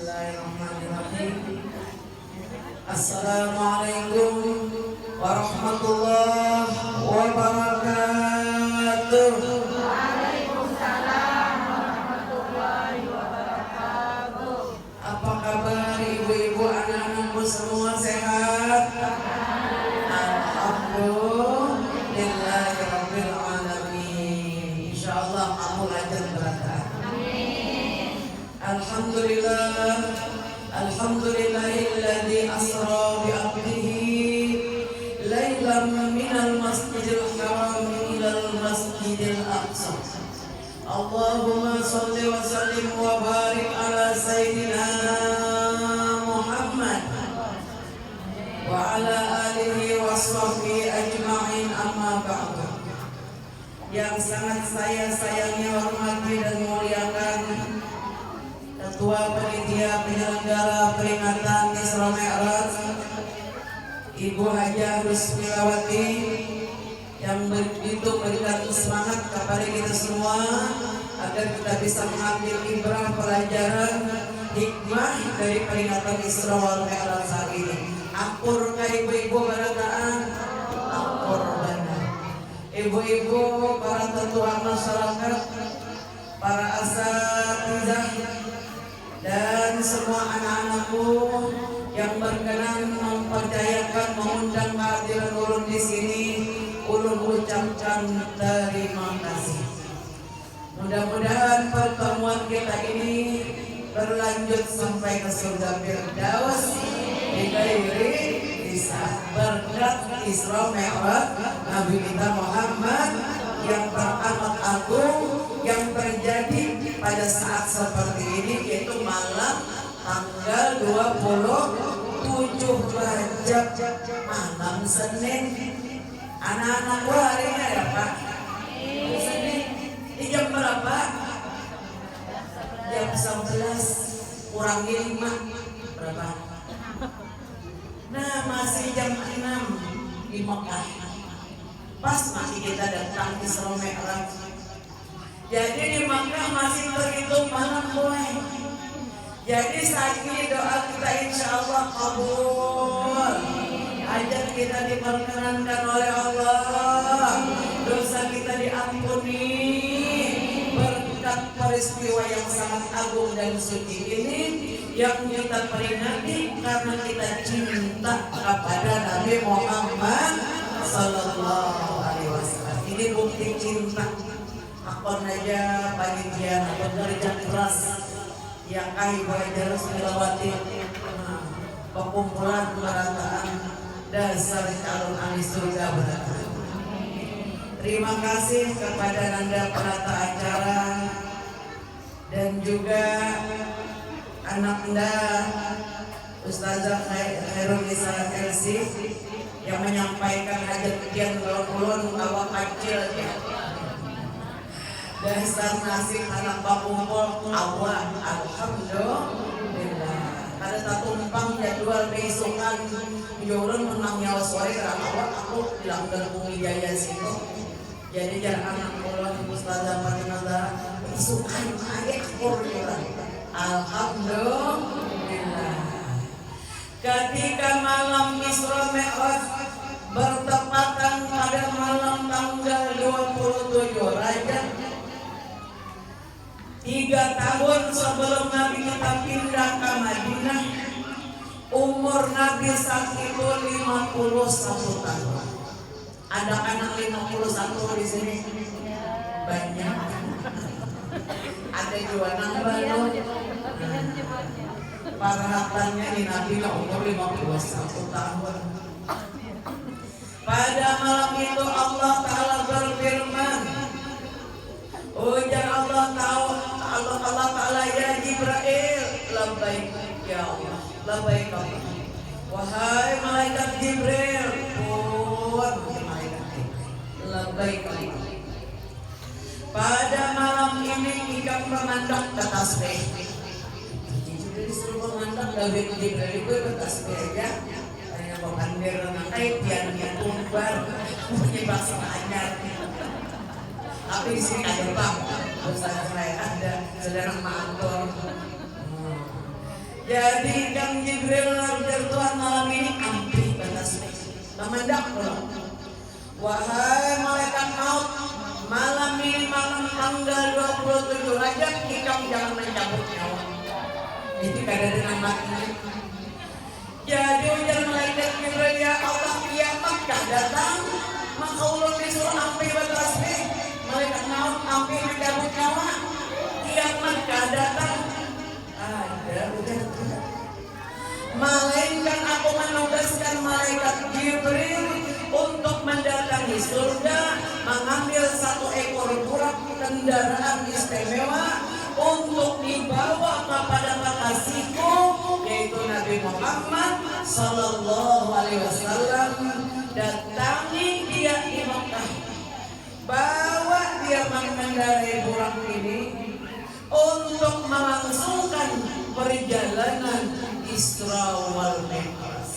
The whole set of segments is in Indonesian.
Bismillahirrahmanirrahim. Assalamualaikum warahmatullahi wabarakatuh. Waalaikumsalam warahmatullahi wabarakatuh. Apa kabar ibu-ibu, anak-anakku semua sehat? Alhamdulillahirabbil alamin. Insyaallah kamu lancar berkah. Alhamdulillahilladzi asra bi 'abdihi lailan minal masjidil haram ilal masjidil aqsa. Allahumma shalli wa sallim wa barik ala sayyidina Muhammad wa ala alihi wa sahbihi ajma'in, amma ba'du. Yang sangat saya sayangi, hormati dan muliakan Ketua Panitia Penyelenggara Peringatan Isra Mi'raj Ibu Hajah Rusmilawati, yang begitu memberikan semangat kepada kita semua agar kita bisa mengambil ibrah, pelajaran, hikmah dari peringatan Isra wal Mi'raj saat ini. Ampur ke ibu-ibu barataan, ampur benar. Ibu-ibu, para tetua masyarakat, para asatizah, dan semua anak-anakku yang berkenan mempercayakan mengundang kehadiran ulun di sini, ulun ucapkan terima kasih. Mudah-mudahan pertemuan kita ini berlanjut sampai ke surga Firdaus bighairi hisab, berkat Isra Mi'raj Nabi kita Muhammad yang teramat agung yang terjadi pada saat seperti ini, yaitu malam tanggal 27 Rajab, malam Senin. Anak-anakku hari ini ya Pak? Senin. Di jam berapa? Jam 11 kurang 5 berapa? Nah, masih jam 6 di Mekah. Pas masih kita datang di Isra Mi'raj. Jadi di Makkah masih terhitung malam boy. Jadi saat ini doa kita insya Allah kabul. Hajat kita diperkenankan oleh Allah, dosa kita diampuni berkat peristiwa yang sangat agung dan suci ini yang kita peringati karena kita cinta kepada Nabi Muhammad Sallallahu Alaihi Wasallam. Ini bukti cinta. Akon aja panitia bekerja keras yang Ibu Hajah Rusmilawati, pengumpulan perataan dasar calon ahli surga berat. Terima kasih kepada Nanda penata acara dan juga anak Anda Ustazah Khairul Nisa Elsi yang menyampaikan hajat kegiatan ulun awak kecil ya. Dasar nasib anak bakumpul awal, alhamdulillah. Ada satu tumpang jadwal besokan ulun menang nyawa sore karena awal aku bilang gerbung Ijaya situ. Jadi jangan anak ulun Ustazah Fatimah besokan ayat Quran. Alhamdulillah. Ketika malam Isra Mi'raj bertepatan pada malam tanggal 27 Rajab, 3 tahun sebelum Nabi kita pindah ke Madinah, umur Nabi saat itu 51 tahun. Ada anak 51 di sini? Banyak. Ada juga nambah loh. Parahatannya di Nabi umur 51 tahun. Pada malam itu Allah Ta'ala berfirman, ujar Allah Ta'ala, ya Jibril, labbaik ya Allah, labbaik Allah. Wahai malaikat Jibril, malaikat Jibril, labbaik Allah. Pada malam ini ikan memandang ke tasbih. Jibril disuruh memandang David Jibril itu ke tasbih aja. Hanya pengandir nangai piannya tumbar, punya bahasa anyar. Tapi di sini ada Bang, Ustaz saya ada saudara Mantor. Jadi Kang Jibril Rabbul Tuhan malam ini ampi batas kemendak belum. Wahai malaikat maut, malam ini malam tanggal 27 Rajab ikam jangan mencabut nyawa. Itu kada dengan mati. Jadi ujar malaikat Jibril, ya Allah kiamat dah datang, maka Allah disuruh ampi batas malaikat maut ampi mencabut nyawa. Kiamat dah datang. Ada udah. Melainkan aku menugaskan malaikat Jibril untuk mendatangi surga, mengambil satu ekor buruk kendaraan istimewa untuk dibawa kepada kekasihku, yaitu Nabi Muhammad Sallallahu Alaihi Wasallam. Datangi dia di Mekah, bawa dia mengendarai buruk ini untuk melangsungkan perjalanan Isra wal Mi'raj.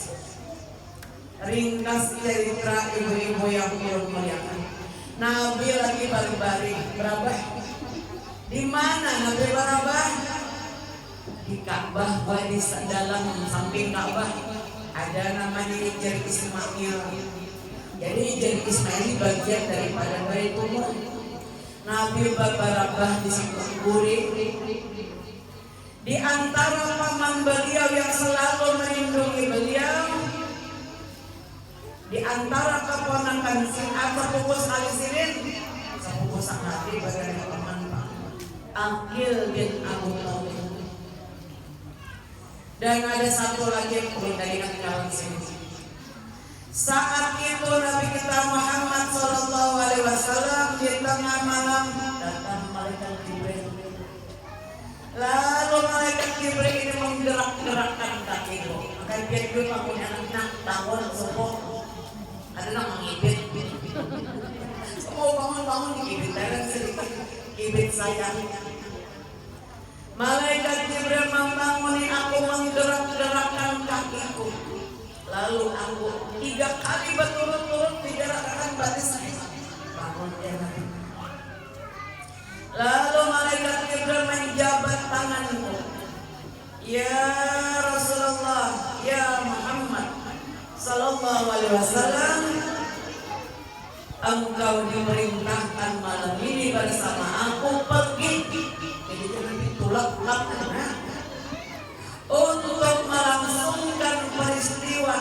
Ringkas cerita ibu-ibu yang muliakan. Nabi lagi baring-baring, berabah. Di mana Nabi berabah? Di Ka'bah, di dalam samping Ka'bah ada namanya Hijr Ismail. Jadi Hijr Ismail bagian daripada Baitullah. Nabi berabah di situ gurih. Di antara paman beliau yang selalu melindungi beliau, di antara keponakan sepupu sekali sirin, sepupu sang Nabi bagian paman Aqil bin Abu Thalib. Dan ada satu lagi yang perlu diingat dalam sini. Saat itu Nabi kita Muhammad Sallallahu Alaihi Wasallam di tengah malam datang malaikat Jibril. Lalu malaikat Jibril ini menggerak-gerakkan kakiku. Maka dia dulu punya anak tahun sepuluh. Ada nak mengibit. Mau bangun-bangun dikibit. Dan sedikit kibit saya. Malaikat Jibril membanguni aku, menggerak-gerakkan kakiku. Lalu aku 3 kali berturut-turut digerakkan badan saya. Bangun dia Nabi. Lalu malaikat Jibril menjabat tanganku. Ya Rasulullah, ya Muhammad Sallallahu Alaihi Wasallam, engkau diperintahkan malam ini bersama aku pergi. Jadi jangan ditulak-tulak untuk melangsungkan peristiwa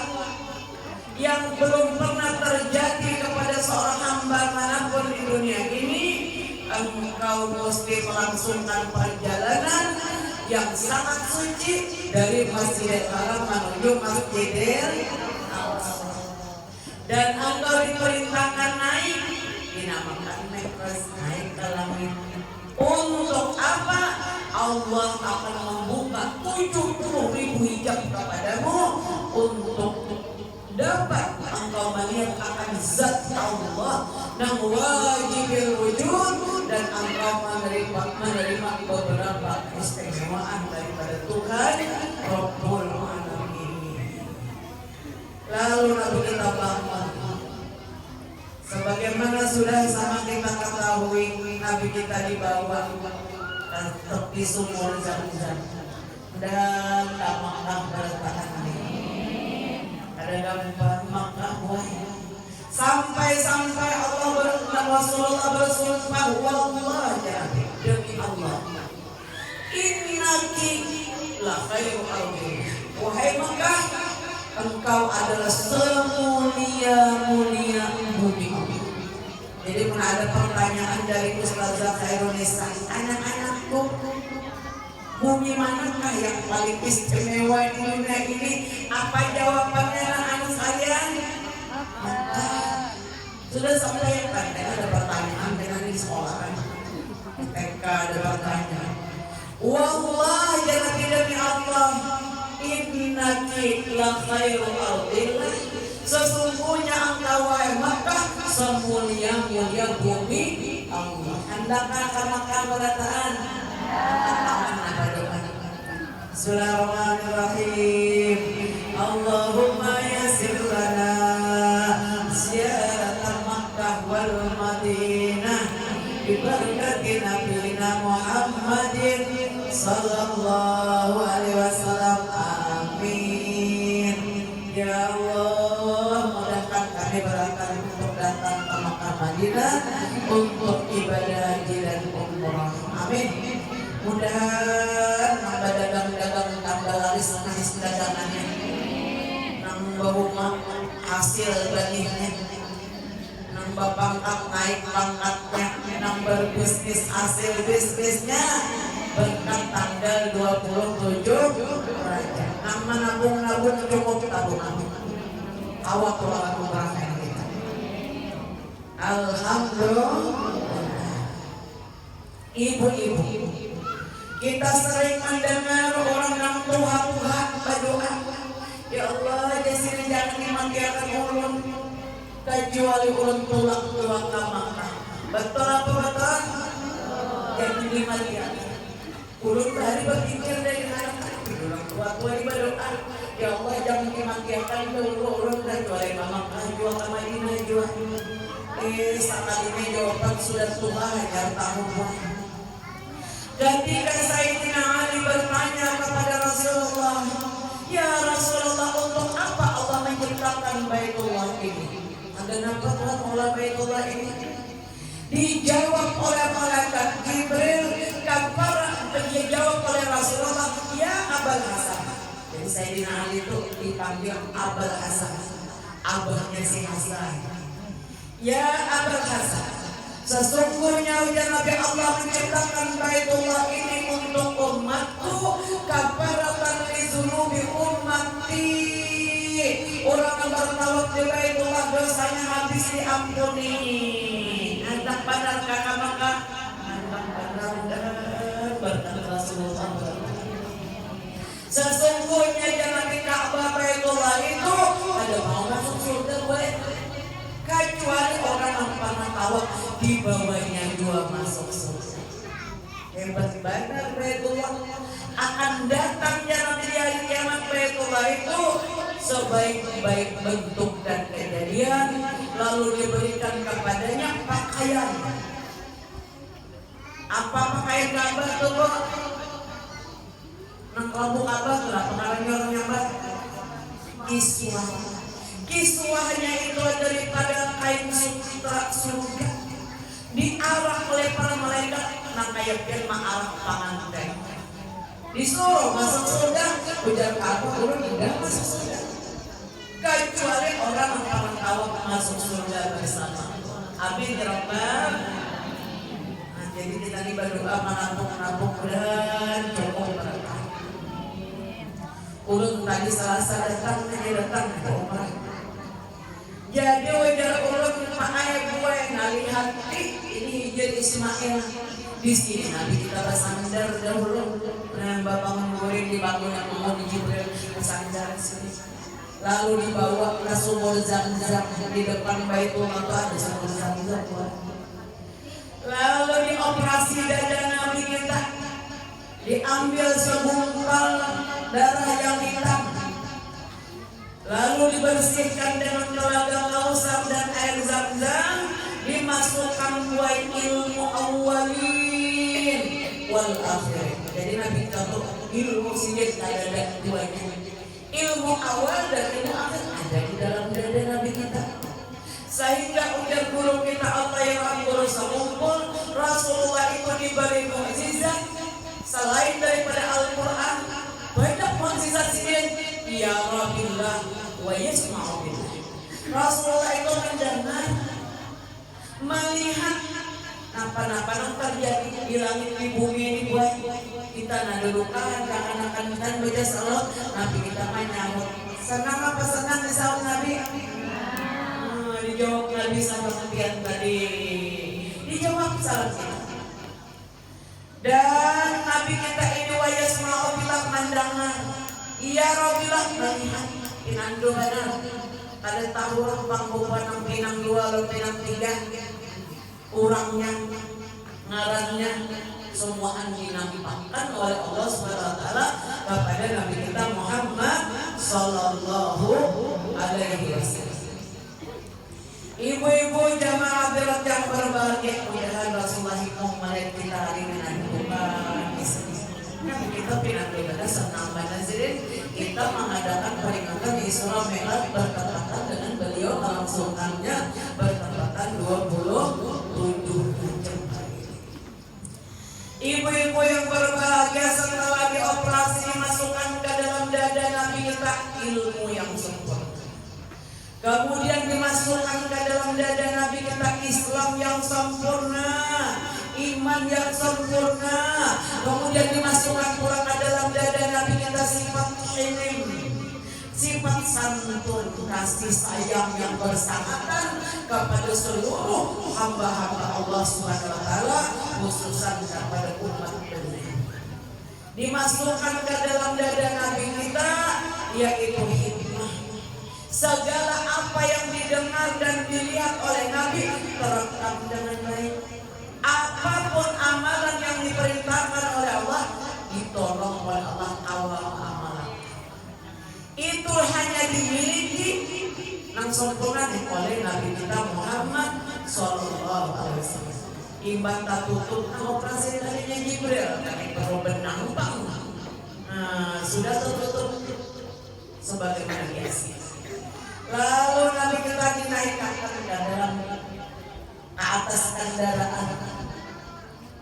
yang belum pernah terjadi kepada seorang hamba manapun di dunia ini. Engkau mesti melangsungkan perjalanan yang sangat suci dari Masjidil Haram menuju Masjidil Aqsa. Dan engkau diperintahkan naik, dinamakan Mi'raj, naik ke langit. Untuk apa? Allah akan membuka 70.000 hijab kepadamu untuk dapat engkau melihat akan zat Allah yang wajibil wujud, dan engkau menerima beberapa keistimewaan daripada Tuhan Rabbul Alamin. Lalu Nabi kita bangun. Sebagaimana sudah sama kita ketahui, Nabi kita dibawa ke tepi sumur Zam-Zam dan Makkah bertahan ada gambar Makkah sampai Allah Rasulullah bersumpah, wallah demi Allah, innaki la khairu ardi, wahai Makkah, engkau adalah semulia-mulia bumi. Jadi pernah ada pertanyaan dari Ustazah Khairunisa, anak-anakku, bumi manakah yang paling istimewa di dunia ini? Apa jawabannya anak-anak sekalian? Sudah sampai kan ada pertanyaan dengan di sekolah kan? TK ada pertanyaan. Wallah jangan demi Allah, innaki la khairu ardillah, sesungguhnya engkau wahai Makkah semulia-mulia bumi Allah. Hendaknya akan Makkah berataan. Bismillahirrahmanirrahim. Allahumma yassir lana ziyarata Makkah wal Madinah bi barakati nabiyina Muhammadin sallallahu alaihi wasallam. Madinah untuk ibadah haji dan umrah. Amin. Mudah-mudahan nambah dagang-dagang tambah laris dagangannya, nambah rumah hasil bagainya, nambah pangkat naik pangkatnya, nambah bisnis hasil bisnisnya berkat tanggal 27 Rajab. Nama nabung-nabung cukup tabungan. Awak keluar umrah kita. Alhamdulillah. Ibu-ibu, kita sering mendengar orang yang Tuhan berdoa, ya Allah, jasir jangan dimakiakan ulun kecuali ulun pulang ke Makkah. Betul apa betul? Jangan dimakiakan. Ulun hari berpikir dari anak orang tua di berdoa, ya Allah jangan dimakiakan ulun kecuali ke Makkah, jual ke Madinah, jual. Sekali jawaban sudah tua hanya tahun. Ketika Sayyidina Ali bertanya kepada Rasulullah, ya Rasulullah, untuk apa Allah menciptakan Baitullah ini? Kenapa Tuhan mengolah Baitullah ini? Dijawab oleh malaikat Jibril, dijawab oleh Rasulullah, ya Abul Hasan. Jadi Sayyidina Ali itu dipanggil Abul Hasan, abahnya si Hasan. Ya Abul Hasan, sesungguhnya ujian Nabi Allah menciptakan Baitullah ini untuk umatku, kafaratan li dzunubi ummati. Orang yang bertawaf di Baitullah dosanya habis diampuni. Anak benar kakak maka anak benar berkata Rasulullah. Sesungguhnya jangan di Ka'bah Baitullah itu ada mau masuk surga boleh, kecuali orang yang pernah tawaf di bawahnya dua masuk surga. Hebat benar Baitullah. Akan datangnya nanti di hari kiamat Baitullah itu sebaik-baik bentuk dan kejadian, lalu diberikan kepadanya pakaian. Apa pakaian Ka'bah tuh kok? Nah kalau Ka'bah kenapa namanya orang yang kiswah. Kiswahnya itu daripada kain sutra surga, diarah oleh para malaikat, nah kayak firman arah panganten. Disuruh masuk surga, ujar Ka'bah urun tidak masuk surga, kecuali orang yang akan tawaf masuk surga bersama. Amin ya Rabbal. Nah jadi kita ini berdoa menabung dan cukup berkah. Urun tadi Selasa datang ke umrah. Jadi wajar ulun Pak Ayah gue ngelihat ini hijau Ismail di sini. Nabi kita bersandar dahulu, nah bapak menggoreng di bangun yang mau di Jibril bersandar di sini. Lalu dibawa ke sumur Zam-Zam di depan Baitullah itu ada sumur Zam-Zam. Lalu dioperasi dada Nabi kita, diambil segumpal darah yang hitam. Lalu dibersihkan dengan telaga Kausar dan air Zam-Zam, dimasukkan buat ilmu awalin wal akhirin. Jadi Nabi kata ilmu sendiri ada duanya. Ilmu awal dan ilmu akhir ada di dalam dada Nabi kita. Sehingga ujar guru kita Allah yang ampun semumpul, Rasulullah itu diberi mukjizat selain daripada Al-Quran. Banyak mukjizat sendiri. Ya Rabbillah wa yasma'u billah. Rasulullah itu mendengar, melihat apa-apa yang terjadi di langit di bumi ini buat kita nadudukan akan dan baca salat Nabi kita menyambut. Senang apa senang disahut Nabi? Dijawab Nabi sama sekian tadi. Dijawab salat kita. Dan Nabi kita ini wa yasma'u billah mendengar. Iya Rabbillah melihat pinando benar. Ada tahu pangkuban ng pinang dua lalu pinang tiga, kurangnya ngarannya semuaan dinampakkan oleh Allah SWT kepada Nabi kita Muhammad Sallallahu Alaihi Wasallam. Ibu-ibu jamaah berat yang berbahagia, mudah-mudahan Rasulullah melihat kita hari ini bukan kita pinang ibadah senang banget. Kita mengadakan peringatan Isra Mi'raj bertepatan dengan beliau melangsungkannya bertepatan 20 ibu yang berbahagia, setelah dioperasi dimasukkan ke dalam dada Nabi kita ilmu yang sempurna. Kemudian dimasukkan ke dalam dada Nabi kita Islam yang sempurna, iman yang sempurna. Kemudian dimasukkan pula ke dalam dada Nabi kita sifat hilim, sifat santun, kasih sayang yang bersangatan kepada seluruh hamba-hamba Allah Subhanahu wa taala, khususnya kepada umat dunia. Dimasukkan ke dalam dada Nabi kita yaitu hikmah. Segala apa yang didengar dan dilihat oleh Nabi terekam dengan baik. Apapun amalan yang diperintahkan oleh Allah ditolong oleh Allah awal amalan. Itu hanya dimiliki nang sempurna oleh Nabi kita Muhammad Sallallahu Alaihi Wasallam. Imbang tak tutup operasi tadinya Jibril, kami perlu benang bang. Nah, sudah tertutup sebagaimana biasa. Lalu Nabi kita dinaikkan ke dalam ke atas kendaraan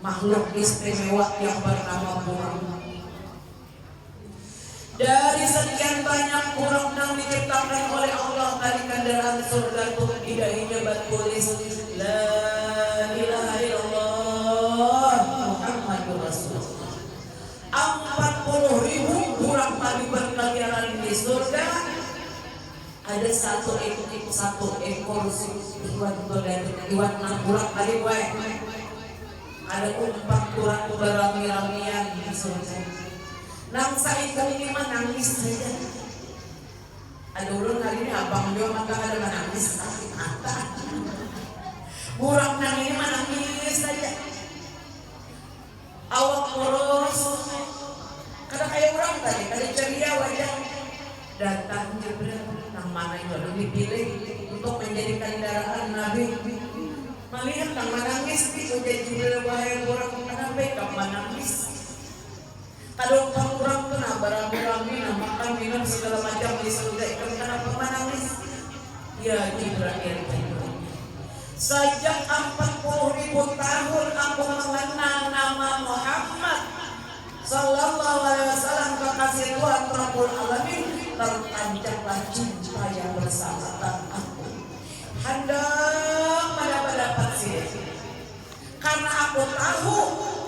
makhluk istimewa yang bernama burung. Dari sekian banyak burung yang diciptakan oleh Allah dari kendaraan surga itu hidayahnya bertulis La ilaha illallah Muhammadur Rasulullah. 40.000 burung tadi berkeliaran di surga. Ada satu ekor iwan burung tadi gue. Ada 4 burung berami-ramian di surga. Nangsa ikan ini menangis saja. Ada ulun hari ini abang dia maka ada menangis sakit mata. Burung nang ini menangis saja. Awak poros. Kada kayak orang tadi, kada ceria wajah. Datang Jibril nang mana itu dipilih untuk menjadi kendaraan Nabi. Melihat nang menangis itu Jibril wahai burung kenapa kau menangis? Kalau orang tuh nah barang-barang makan minum segala macam di surga itu kenapa menangis? Ya Jibril. Sejak 40.000 tahun aku mengenal nama Muhammad Sallallahu Alaihi Wasallam, kekasih Tuhan Rabbul Alamin, tertancaplah cinta yang bersama aku. Hendak mendapat sih. Karena aku tahu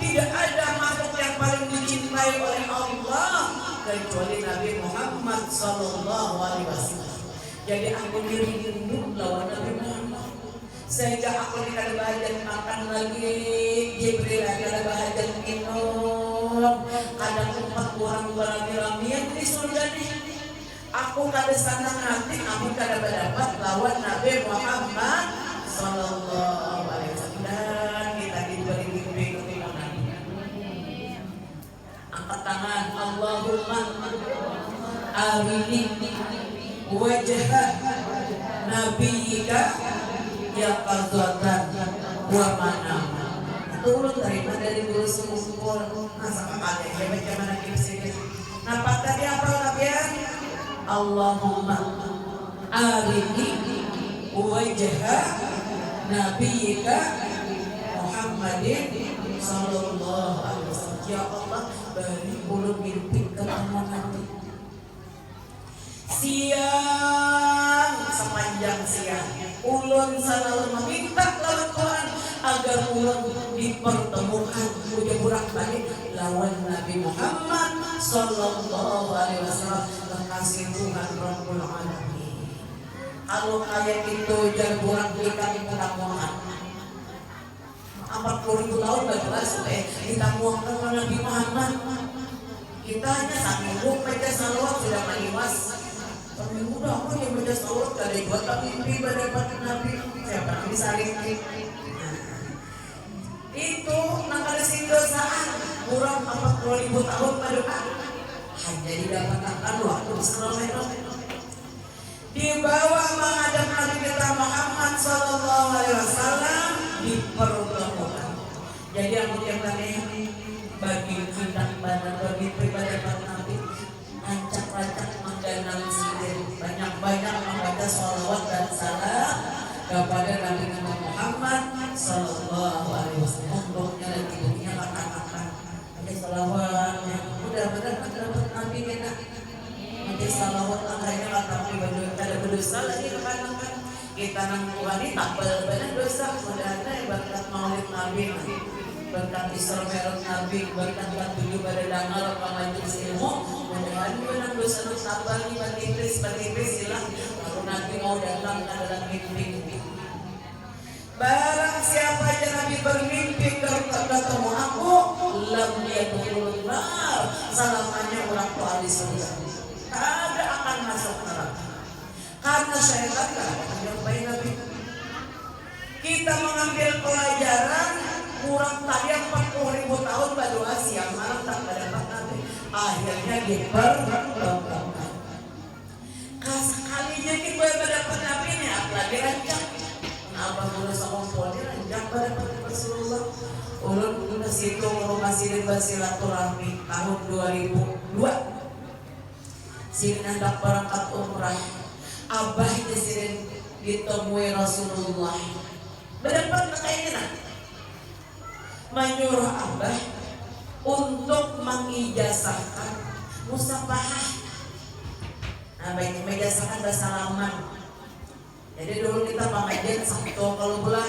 tidak ada makhluk yang paling dicintai oleh Allah kecuali Nabi Muhammad Sallallahu Alaihi Wasallam. Jadi aku rindu lawan Nabi Muhammad. Sehingga aku tidak bahagia makan lagi, Jibril tidak bahagia minum. Kadang 4 orang berami-ramian di surga nih. Aku kada senang hati, aku kada mendapat lawan Nabi Muhammad Sallallahu Alaihi Wasallam. Dan kita diberi mimpi kemenangan. Angkat tangan, Allahumma arini wajah Nabiika ya qadzatan wa manama. Turun terima dari guru sumur masa kakaknya ya bagaimana kisahnya. Nampak tadi apa ya? Allahumma arini wajah Nabiika Muhammadin Sallallahu Alaihi Wasallam. Ya Allah, beri ulun mimpi ketemu nanti siang, sepanjang siang ulun selalu meminta lawan Tuhan agar ulun dipertemukan ujung burak balik lawan Nabi Muhammad Sallallahu Alaihi Wasallam, kekasih Tuhan Rabbul Alamin. Kalau kayak itu jangan burak kita dipertemukan 40.000 tahun gak jelas kita muangkan ke Nabi Muhammad. Kita hanya sanggup baca salawat sudah maliwas. Tapi udah aku yang baca salawat dari buat mimpi berdapat Nabi. Siapa yang bisa rintik? Itu nakal sindosaan kurang 40.000 tahun berdepan. Hanya didapatkan waktu selama dibawa menghadap Nabi kita Muhammad Sallallahu Alaihi Wasallam dipertemukan. Jadi aku tiap kali bagi kita badan bagi pribadi Nabi rancak-rancak mengganang sidir banyak-banyak membaca sholawat dan salam kepada Nabi Muhammad Sallallahu Alaihi Wasallam. Untuknya dan hidupnya makan-makan dosa lagi kekanankan kita nang wanita benar dosa mudah-mudahan berkat maulid Nabi berkat Isra Mi'raj Nabi berkat tujuh pada dangal ke majelis ilmu mudah-mudahan dosa sabari batipris hilang kalau Nabi mau datang ke dalam mimpi. Barang siapa aja Nabi bermimpi ketemu aku lam yadkhulun nar selamanya orang tua di surga ada akan masuk neraka karena syaitan gak ada yang baik Nabi. Kita mengambil pelajaran kurang tadi 40.000 tahun berdoa siang malam tak dapat Nabi akhirnya dipertemukan sekalinya kita mendapat Nabi ini apalagi rancang apa boleh sama poli rancang pada Rasulullah ulun ke situ masih bersilaturahmi tahun 2002 sini hendak berangkat umrah abah disini ditemui Rasulullah berdapat keinginan menyuruh abah untuk mengijazahkan musafahah. Nah baik mengijazahkan bersalaman. Jadi dulu kita pengajian Sabtu kalau bulan.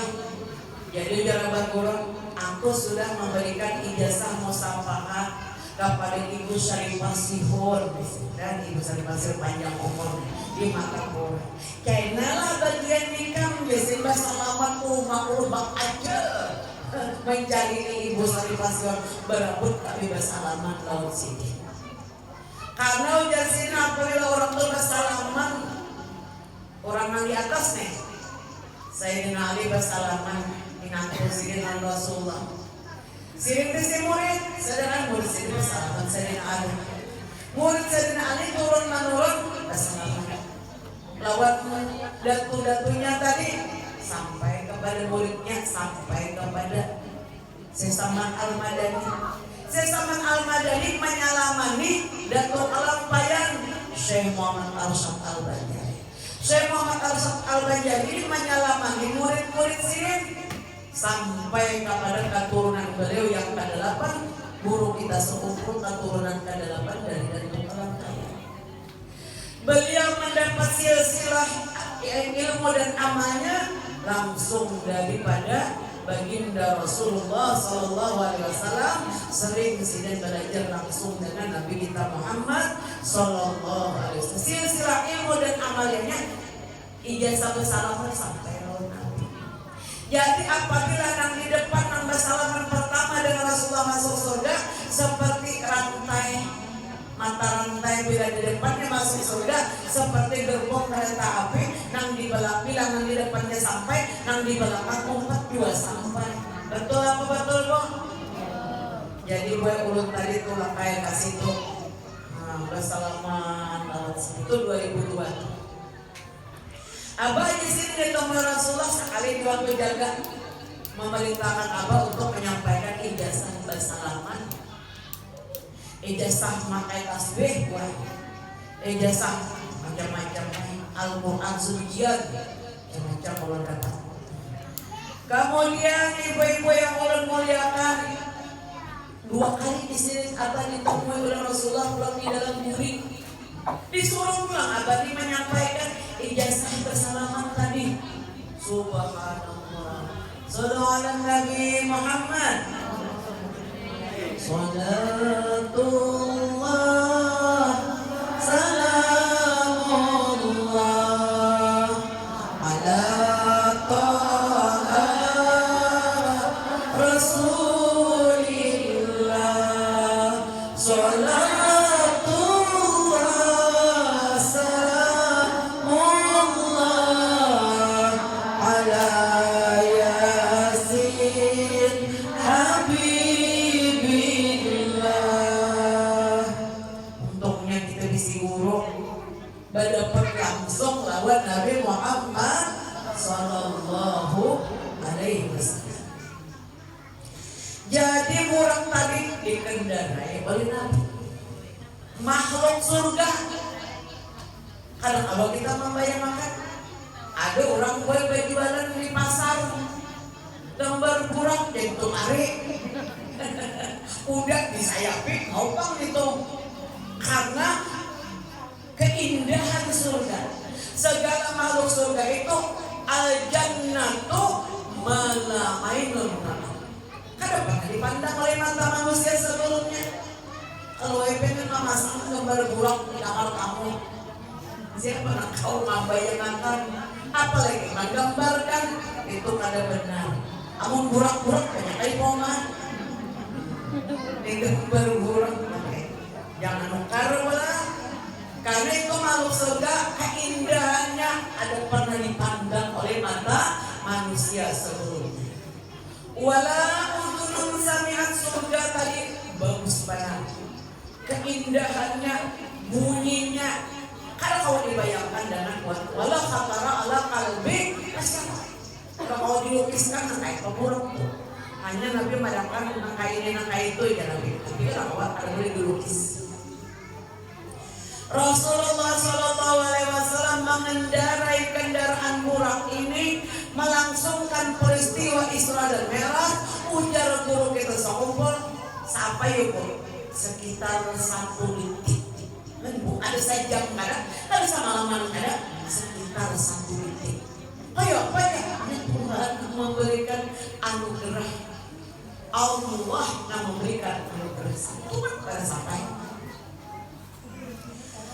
Jadi jangan berkurang. Aku sudah memberikan ijazah musafahah kepada Ibu Syarifah Sihun dan Ibu Syarifah Sihun panjang umur di Makassar. Kainalah bagian nikah biasanya bersalaman rumah aja. Mencari Ibu Syarifah Sihun berebut tapi bersalaman laut sini. Karena ujar sini apabila orang tua bersalaman orang yang di atas nih Sayyidina Ali bersalaman dengan Sayyidina Rasulullah siring di murid sedangkan murid sini bersalaman Sayyidina Ali murid Sayyidina Ali turun menurun bersalaman lewat datu-datunya tadi sampai kepada muridnya sampai kepada Sesaman Al-Madani. Sesaman Al-Madani menyalamani Datuk Alampayan Syekh Muhammad Arsyad Al-Banjari. Syekh Muhammad Arsyad Al-Banjari menyalamani murid-murid sini sampai kepada keturunan beliau yang ke-8 guru kita sepupu keturunan ke-8 dari Datuk Alampayan. Beliau mendapat silsilah ilmu dan amalnya langsung daripada baginda Rasulullah Sallallahu Alaihi Wasallam sering sini belajar langsung dengan Nabi kita Muhammad Sallallahu Alaihi Wasallam. Silsilah ilmu dan amalnya ijazah bersalaman sampai lawan Nabi. Jadi apabila nang di depan nang bersalaman pertama dengan Rasulullah masuk surga seperti mata rantai bila di depannya masuk surga seperti gerbong kereta api nang di belakang bilang nang di depannya sampai nang di belakang umpat 2 sampai betul apa betul Bu? Jadi gue ulun tadi tuh kayak kasih tuh bersalaman itu 2002 Abah di sini ketemu Rasulullah sekali dua jaga memerintahkan Abah untuk menyampaikan ijazah bersalaman ijazah makai tasbih ijazah macam-macam Al-Quran Sujian macam-macam ulun dapat. Kemudian ibu-ibu yang ulun muliakan 2 kali di sini Abah ditemui oleh Rasulullah pulang di dalam duri disuruh pulang Abah menyampaikan ijazah bersalaman tadi. Subhanallah. Sallallahu ala Nabi Muhammad. Salatullah salamullah ala taha rasulillah salatullah salamullah ala yasin habib berdapat langsung lawan Nabi Muhammad Sallallahu Alaihi Wasallam. Jadi orang tadi dikendarai oleh Nabi makhluk surga. Kadang kalau kita membayangkan ada orang boleh berjualan di pasar gambar kurang dan tumari udah disayapi ngopang itu karena keindahan surga. Segala makhluk surga itu al-jannatu malamainun. Kada pernah dipandang oleh mata manusia sebelumnya. Kalau pengen memasang gambar buruk di kamar kamu, siapa nak kau membayangkan? Apalagi menggambarkan itu kada benar. Amun burak-burak banyak kali poman. Gambar buruk, jangan nukar lah. Karena itu makhluk surga keindahannya ada pernah dipandang oleh mata manusia sebelumnya. Wala udhunun sami'at, surga tadi bagus banget. Keindahannya, bunyinya, kalau kau dibayangkan dengan kuat. Wala khatara ala qalbi masyarakat. Kalau kau dilukiskan kayak pemuruk tuh. Hanya Nabi madangkan nangkai ini nangkai itu ya Nabi. Tapi kalau ada boleh dilukis. Rasulullah SAW mengendarai kendaraan burak ini melangsungkan peristiwa Isra dan Mi'raj. Ujar guru kita sekumpul sampai yuk sekitar 1 detik. Ada sejam ada semalaman ada sekitar 1 detik. Ayo banyak Tuhan memberikan anugerah. Allah yang memberikan anugerah. Tuhan pada sampai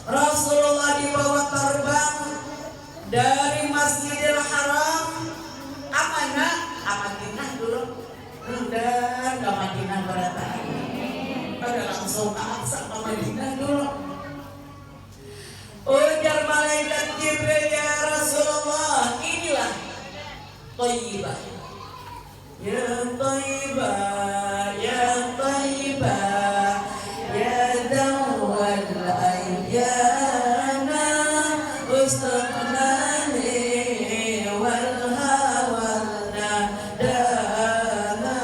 Rasulullah dibawa terbang dari Masjidil Haram Madinah dulu dan ke Madinah beratan pada langsung ke Aqsa ke Madinah dulu. Ujar malaikat Jibril, ya Rasulullah, inilah Thayyibah, ya Thayyibah, ya Thayyibah, ya dawal ayyana ustaqnani wal hawana dana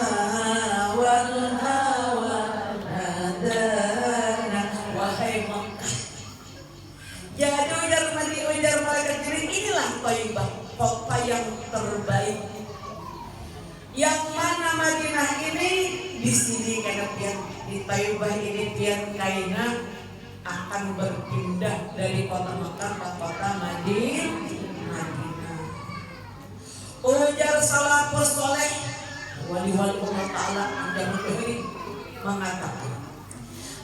wal hawana dana. Wahai Makkah, jadi ujar malaikat Jibril, inilah Thayyibah, kota yang terbaik. Yang mana Madinah ini di sini karena pian di Thayyibah ini pian kaina akan berpindah dari kota Makkah ke kota Madinah. Ujar salafus soleh wali-wali Allah Ta'ala yang mengatakan,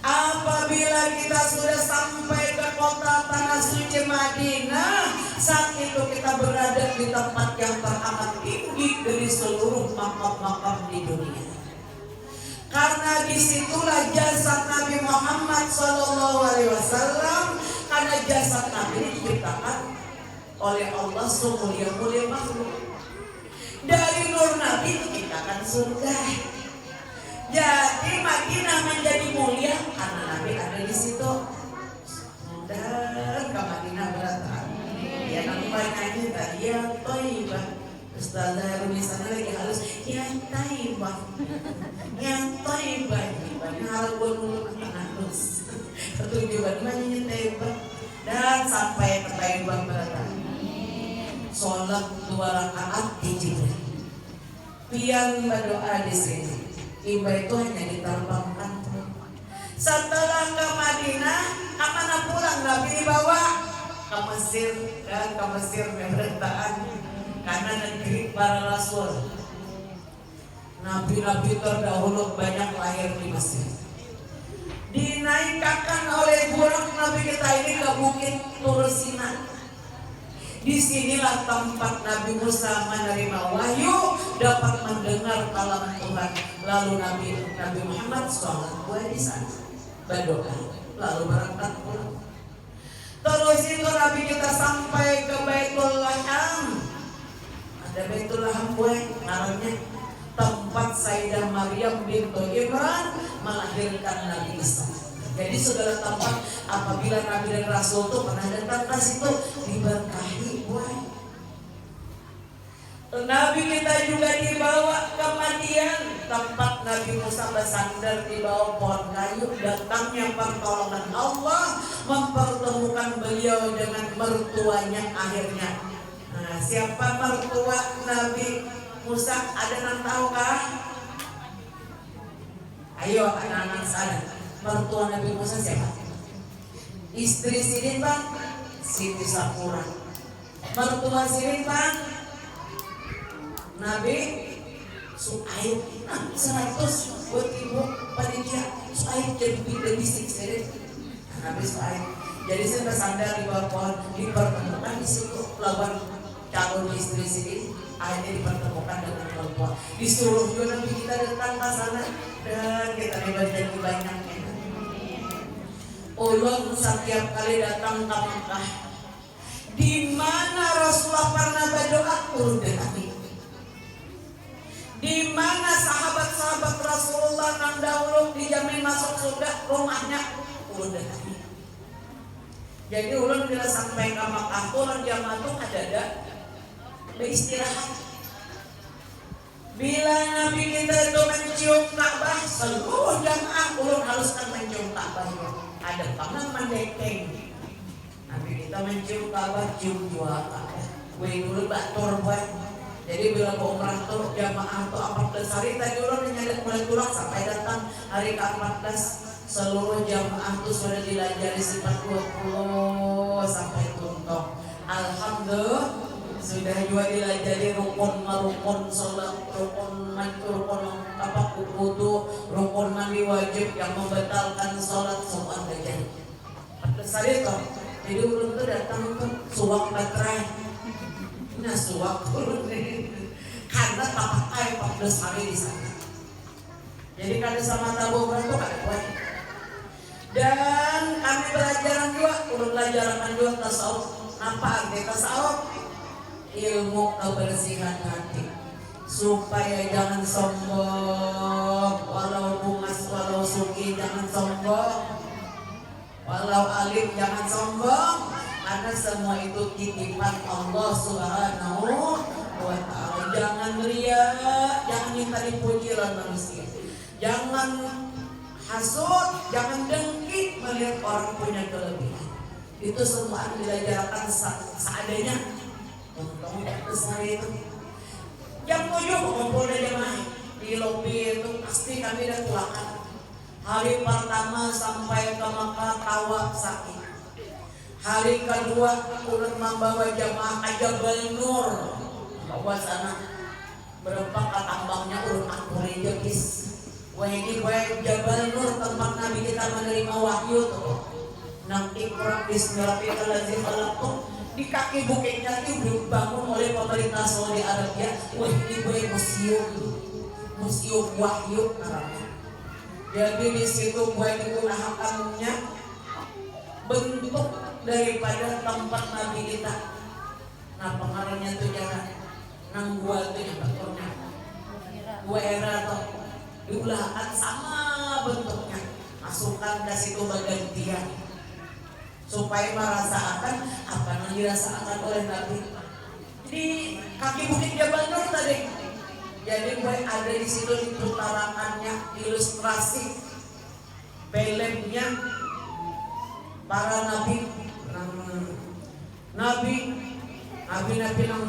apabila kita sudah sampai ke kota tanah suci Madinah, saat itu kita berada di tempat yang teramat tinggi dari seluruh makam-makam di dunia. Karena disitulah jasad Nabi Muhammad SAW. Karena jasad Nabi diciptakan oleh Allah semulia-mulia makhluk. Dari nur Nabi diciptakan surga. Jadi Madinah menjadi mulia karena Nabi ada di situ. Dan ke Madinah beratan. Ya nampaknya tadi ya Thayyibah. Ustazah Rumi sana lagi halus. Ya Thayyibah, ya Thayyibah. Banyak hal gue dulu halus. Ketujuan namanya Thayyibah. Dan sampai ke Thayyibah beratan. Sholat 2 rakaat di Jibril. Pian berdoa di sini. Iba itu hanya diterbangkan. Setelah ke Madinah, kemana pulang? Nabi dibawa ke Mesir dan ke Mesir bertaan karena negeri para rasul. Nabi-nabi terdahulu banyak lahir di Mesir. Dinaikkan oleh burak Nabi kita ini ke Bukit Tur Sina. Disinilah tempat Nabi Musa menerima wahyu, dapat mendengar kalam Tuhan. Lalu Nabi Muhammad sholat di sana, berdoa, lalu berangkat pulang. Terus itu Nabi kita sampai ke Baitul Laham. Ada Baitul Laham ngarannya tempat Sayyidah Maryam bintu Imran melahirkan Nabi Isa. Jadi segala tempat apabila Nabi dan Rasul itu pernah datang ke situ diberkahi. Nabi kita juga dibawa ke Madian, tempat Nabi Musa bersandar di bawah pohon kayu. Datangnya pertolongan Allah mempertemukan beliau dengan mertuanya akhirnya. Nah, siapa mertua Nabi Musa? Ada yang tahu kah? Ayo anak-anak sana. Mertua Nabi Musa siapa? Istri Sidin Bang Siti Sapura, mertua Sidin Bang Nabi Suaib. Nah 100 buat ibu panitia Suaib jadi bisik Sidin. Nabi Suaib. Jadi saya bersandar di bawah pohon, dipertemukan di situ lawan calon istri Sidin. Akhirnya dipertemukan dengan perempuan. Disuruh juga Nabi kita datang ke sana dan kita dibagian banyaknya. Ulun setiap kali datang ke Mekah, di mana Rasulullah pernah berdoa, ulun datangi. Di mana sahabat-sahabat Rasulullah nang dahulu dijamin masuk surga rumahnya, ulun datangi. Jadi ulun bila sampai ke Mekah, ulun jamaah tuh ada beristirahat. Bila Nabi kita itu mencium Ka'bah, seluruh jamaah ulun haluskan mencium Ka'bah. Ada tangan mendekeng. Nabi kita mencium Ka'bah, cium dua Ka'bah. Gue dulu batur buat. Jadi bila mau umrah tuh jamaah tuh 14 hari tadi ulun nyadat mulai pulang sampai datang hari ke-14 seluruh jamaah tuh sudah dilajari sifat 20 sampai tuntok. Alhamdulillah. Sudah juga dilajari rukun sholat, rukun wudu, rukun mandi wajib yang membatalkan sholat semua terjadi. 14 hari toh. Jadi ulun tuh datang tuh suwak baterai. Nah suwak ulun karena pakai 14 hari di sana. Jadi kada sama tabu tuh kada kuat. Dan kami belajaran juga, ulun belajaran juga tasawuf. Apa arti tasawuf? Ilmu kebersihan hati supaya jangan sombong, walau bungas walau suki jangan sombong, walau alim jangan sombong, karena semua itu titipan Allah Subhanahu wa ta'ala. Jangan ria, jangan minta dipuji oleh manusia, jangan hasut, jangan dengki melihat orang punya kelebihan. Itu semua diajarkan seadanya. Untung besar itu jam 7 kumpul dari jemaah di lobi itu pasti kami dah tulakan. Hari pertama sampai ke Makkah tawaf sakit. Hari kedua ulun membawa jemaah ke Jabal Nur, bawa sana berapa tambangnya ulun akuri jekis. Wah ini Jabal Nur tempat Nabi kita menerima wahyu tuh. Nang Iqra bismillahirrahmanirrahim. Di kaki bukitnya itu dibangun oleh pemerintah Saudi Arabia. Wah ini museum wahyu namanya. Jadi di situ digunakannya bentuk daripada tempat Nabi kita. Nah pengaruhnya tuh jangan nang gua tuh yang betulnya. Gua era tuh diulahkan sama bentuknya. Masukkan ke situ bergantian. Supaya merasakan apa yang dirasakan oleh Nabi di kaki bukit Jabal Nur tadi. Jadi ada di situ diputarakannya ilustrasi filmnya para nabi yang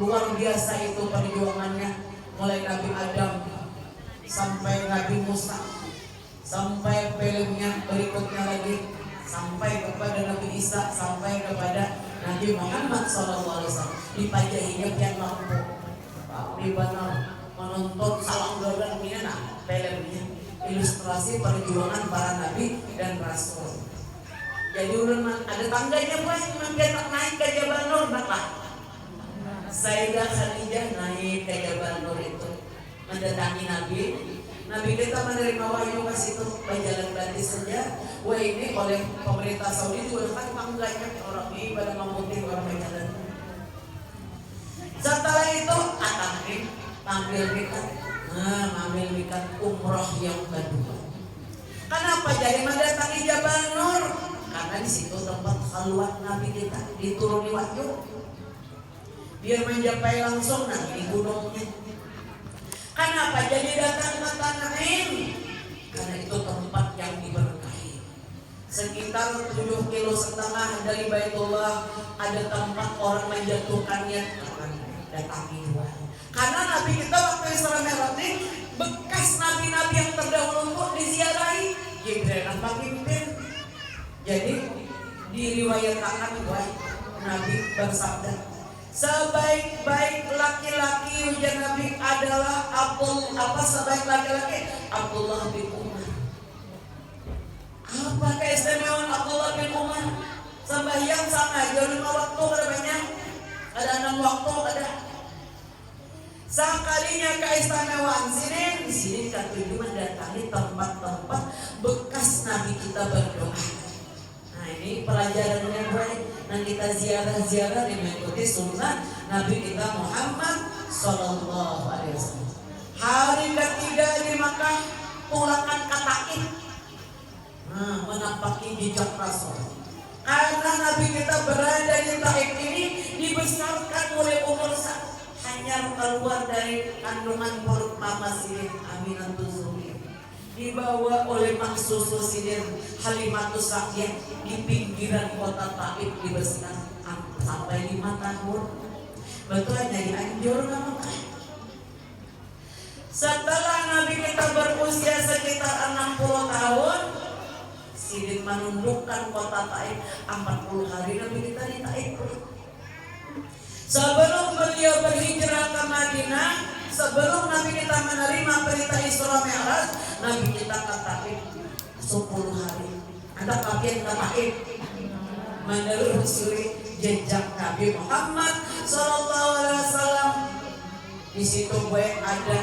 luar biasa itu perjuangannya, mulai Nabi Adam sampai Nabi Musa, sampai filmnya berikutnya lagi sampai kepada Nabi Isa, sampai kepada Nabi Muhammad SAW. Dipajahinya pian mampu di mana menonton salam dolar ini nah filmnya ilustrasi perjuangan para nabi dan rasul. Jadi udah ada tangganya buat kita naik ke Jabal Nur nak. Sayyidah Khadijah naik ke Jabal Nur itu mendatangi Nabi. Nabi kita menerima wahyu ke situ berjalan gratis saja. Wah ini oleh pemerintah Saudi juga kan tangganya orang ini pada memutih orang berjalan. Setelah itu akan ambil mikat umroh yang kedua. Kenapa jadi mendatangi Jabal Nur? Karena di situ tempat khalwat Nabi kita dituruni wahyu. Biar mencapai langsung di gunungnya. Kenapa jadi datang ke Tan'im? Karena itu tempat yang diberkahi. Sekitar 7,5 kilo dari Baitullah ada tempat orang menjatuhkannya. Datangi dua. Karena Nabi kita waktu Isra Mi'raj ini bekas nabi-nabi yang terdahulu untuk diziarahi. Jibril yang pimpin. Jadi diriwayatkan bahwa Nabi bersabda, sebaik-baik laki-laki ujar Nabi adalah sebaik laki-laki Abdullah bin Umar. Apa keistimewaan Abdullah bin Umar? Sembahyang sama aja 5 waktu ada banyak, ada 6 waktu ada. Sekalinya keistimewaan sini, di sini kami mendatangi tempat-tempat bekas Nabi kita berdoa. Nah ini pelajarannya baik. Nah kita ziarah-ziarah dan mengikuti sunnah Nabi kita Muhammad Sallallahu Alaihi Wasallam. Hari ketiga di Makkah pulangan ke Taif. Nah menampaki jejak Rasul. Karena Nabi kita berada di Taif ini dibesarkan oleh umur hanya keluar dari kandungan perut mama Sirin Aminatul Zuhri, dibawa oleh Mak Susu Sirin Halimatus Sa'diyah di pinggiran kota Taif dibesarkan sampai 5 tahun. Betul jadi anjur nama. Setelah Nabi kita berusia sekitar 60 tahun, Sirin menundukkan kota Taif 40 hari Nabi kita di Taif. Sebelum beliau berhijrah ke Madinah, sebelum Nabi kita menerima perintah Isra Mi'raj, Nabi kita ke Taif 10 hari. Ada kafian ke Taif menelusuri jejak Nabi Muhammad Sallallahu Alaihi Wasallam. Di situ gue ada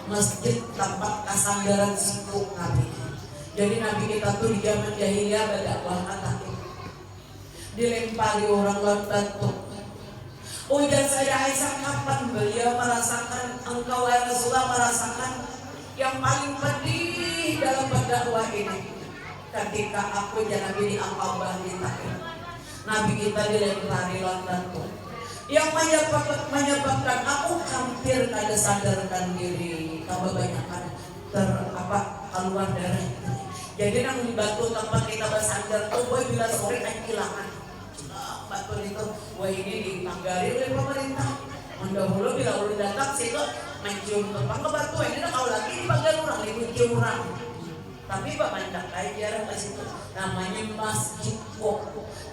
masjid tempat kasandaran siku Nabi. Jadi Nabi kita tuh di zaman jahiliyah berdakwah ke Taif, dilempari orang lantas tuh. Ujar saya Aisyah, kapan beliau merasakan, engkau ya Rasulullah merasakan yang paling pedih dalam berdakwah ini? Ketika aku dan Nabi diangkabah di Taif, Nabi kita dilempari lantanku, yang menyebabkan aku hampir kada sadarkan diri, kebanyakan keluar darah. Jadi nang di batu tempat kita bersandar tuh, boy bila sore kehilangan batu itu, wah ini ditanggari oleh pemerintah. Mendahulu bila ulun datang situ mencium tepang ke batu, ini nak kau lagi dipanggil orang, dikunci orang. Tapi Pak Mandak kayak jarang ke situ. Namanya Masjid Kok,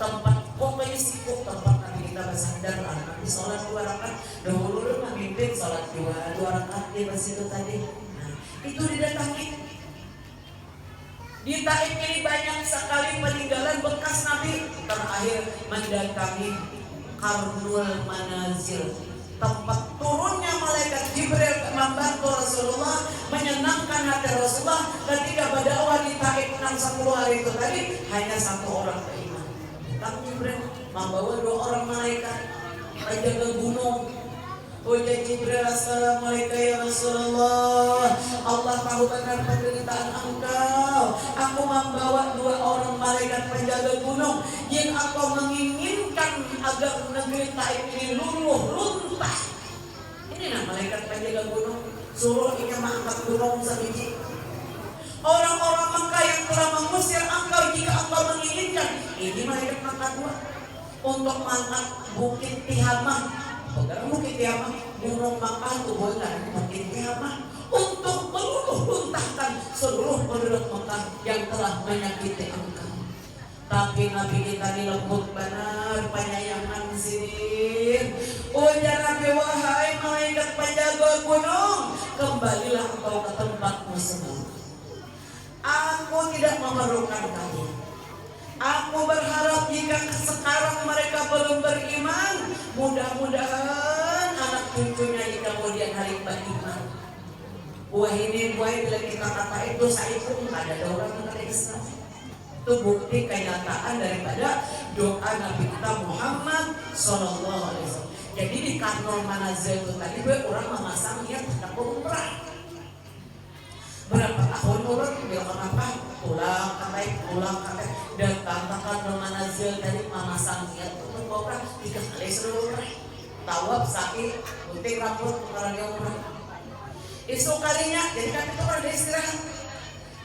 tempat kok kayak si Kok, tempat Nabi kita bersandar. Nanti sholat 2 rakaat. Dahulu lu memimpin sholat 2 rakaat di situ tadi. Nah itu didatangi. Di Taif ini banyak sekali peninggalan bekas Nabi. Terakhir mendatangi Karnul Manazil, tempat turunnya malaikat Jibril membantu Rasulullah, menyenangkan hati Rasulullah ketika berdakwah di Taif 10 hari itu tadi. Hanya 1 orang beriman. Datang Jibril membawa 2 orang malaikat menjaga gunung. Ujar Jibril, assalamualaikum ya Rasulullah, Allah tahu benar penderitaan engkau. Aku membawa 2 orang malaikat penjaga gunung yang aku menginginkan agar negeri Taif ini luluh luntah. Ini nah malaikat penjaga gunung suruh ini mengangkat gunung sebiji. Orang-orang Mekah yang telah mengusir engkau jika engkau menginginkan, ini malaikat mengangkat 2 untuk mengangkat Bukit Tihamah. Sekarang Bukit Tihamah, gunung Makkah itu bukan Bukit Tihamah, untuk meluluh-luntahkan seluruh penduduk Makkah yang telah menyakiti engkau. Tapi Nabi kita ini lembut benar, penyayangan sini. Ujar Nabi, wahai malaikat penjaga gunung, kembalilah engkau ke tempatmu semua. Aku tidak memerlukan kalian. Aku berharap jika sekarang mereka belum beriman, mudah-mudahan anak cucunya di kemudian hari beriman. Wah ini bila kita kata itu saya pun ada orang mengenai Islam. Itu bukti kenyataan daripada doa Nabi kita Muhammad Sallallahu Alaihi Wasallam. Jadi di Karnul Manazil itu tadi orang memasang niat hendak umrah. Berapa tahun urut dia kenapa pulang katanya datang ke Karnul Manazil tadi memasang niat untuk umrah 3 kali seluruh umrah. Tawaf sakit, gunting rambut karena dia umrah. Esok kalinya jadi kan itu ada istirahat.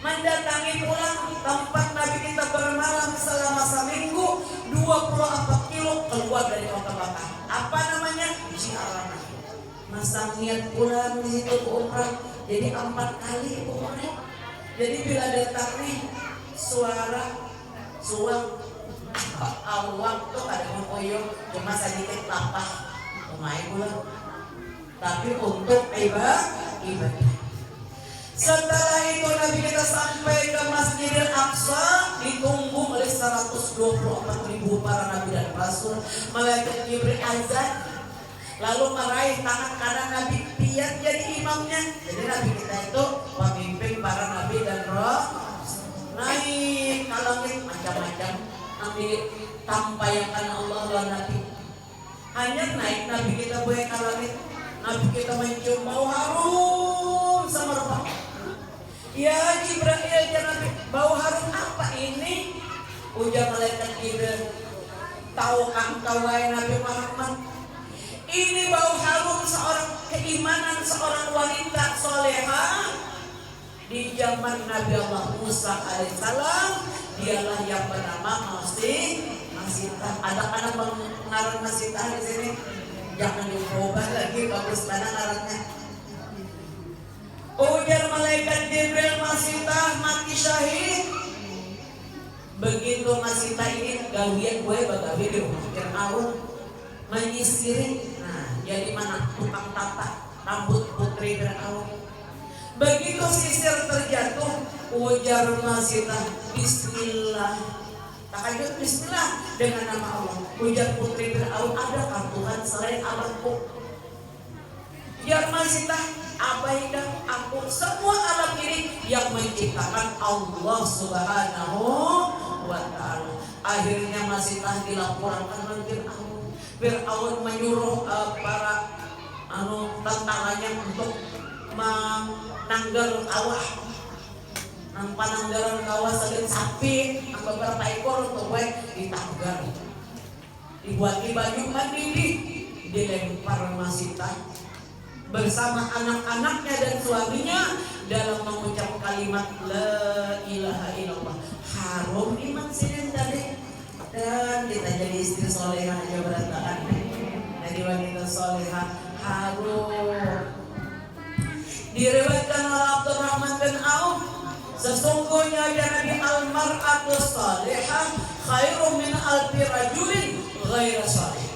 Mendatangi pulang tempat Nabi kita bermalam selama seminggu 24 kilo keluar dari kota Makkah. Apa namanya? Ziarah. Masang niat pulang di situ ke umrah. Jadi 4 kali umrah. Jadi bila datang nih suara suang waktu ada koyo cuma sedikit lapah lumayan pula. Tapi untuk ibadah. Setelah itu Nabi kita sampai ke Masjidil Aqsa, ditunggu oleh 124.000 para nabi dan rasul. Malaikat Jibril azan, lalu meraih tangan kanan Nabi pian jadi imamnya. Jadi Nabi kita itu pemimpin para nabi dan rasul. Naik ke langit macam-macam, Nabi tampaikan Allah dan Nabi. Hanya naik Nabi kita boleh ke langit, Nabi kita mencium bau harum sama rempah. Ya Jibril ya Nabi, bau harum apa ini? Ujar malaikat Jibril, tahukah engkau wahai Nabi Muhammad, ini bau harum seorang keimanan seorang wanita solehah di zaman Nabi Allah Musa alaihissalam. Dialah yang bernama Masitah. Ada anak pengarang Masitah di sini. Jangan diubah lagi, bagus banget ngarannya. Ujar malaikat Jibril, Masitah mati syahid. Begitu Masitah ini gawian gue bagawi di rumah Fir'aun menyisirin. Nah, jadi mana tukang tata rambut putri Fir'aun. Begitu sisir terjatuh, ujar Masitah, Bismillah. Tahajud Bismillah dengan nama Allah. Ujar putri Fir'aun, adakah Tuhan selain Allahku? Ya Masitah, abaikan aku, semua alam ini yang menciptakan Allah Subhanahu wa ta'ala. Akhirnya Masitah dilaporkan oleh Fir'aun. Fir'aun menyuruh para tentaranya untuk menanggal kawah. Pananggalan kawah saged sapi beberapa ekor untuk gue ditanggal. Dibuat di baju mandiri, dilempar Masitah bersama anak-anaknya dan suaminya dalam mengucap kalimat la ilaha illallah. Harum iman sinin tadi. Dan kita jadi istri solehah aja berantakan. Jadi wanita solehah harum. Diriwayatkan oleh Abdurrahman bin Auf, sesungguhnya Nabi al-mar'atus salihah khairum min alfi rajulin ghaira salih.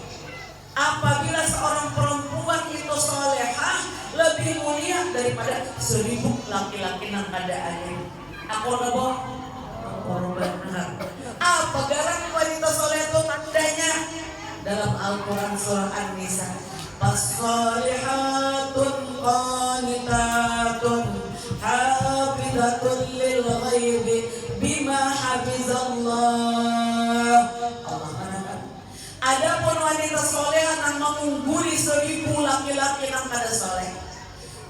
Apabila seorang perempuan itu salihah lebih mulia daripada 1000 laki-laki yang keadaannya. Aku nabo benar. Apa garang wanita saleh itu tandanya? Dalam Al-Quran surah An-Nisa, as-salihatun qanitatun hafizatun lil ghaibi bima hafizallah. Allah katakan, adapun wanita solehah yang mengungguli 1000 laki-laki yang kada soleh.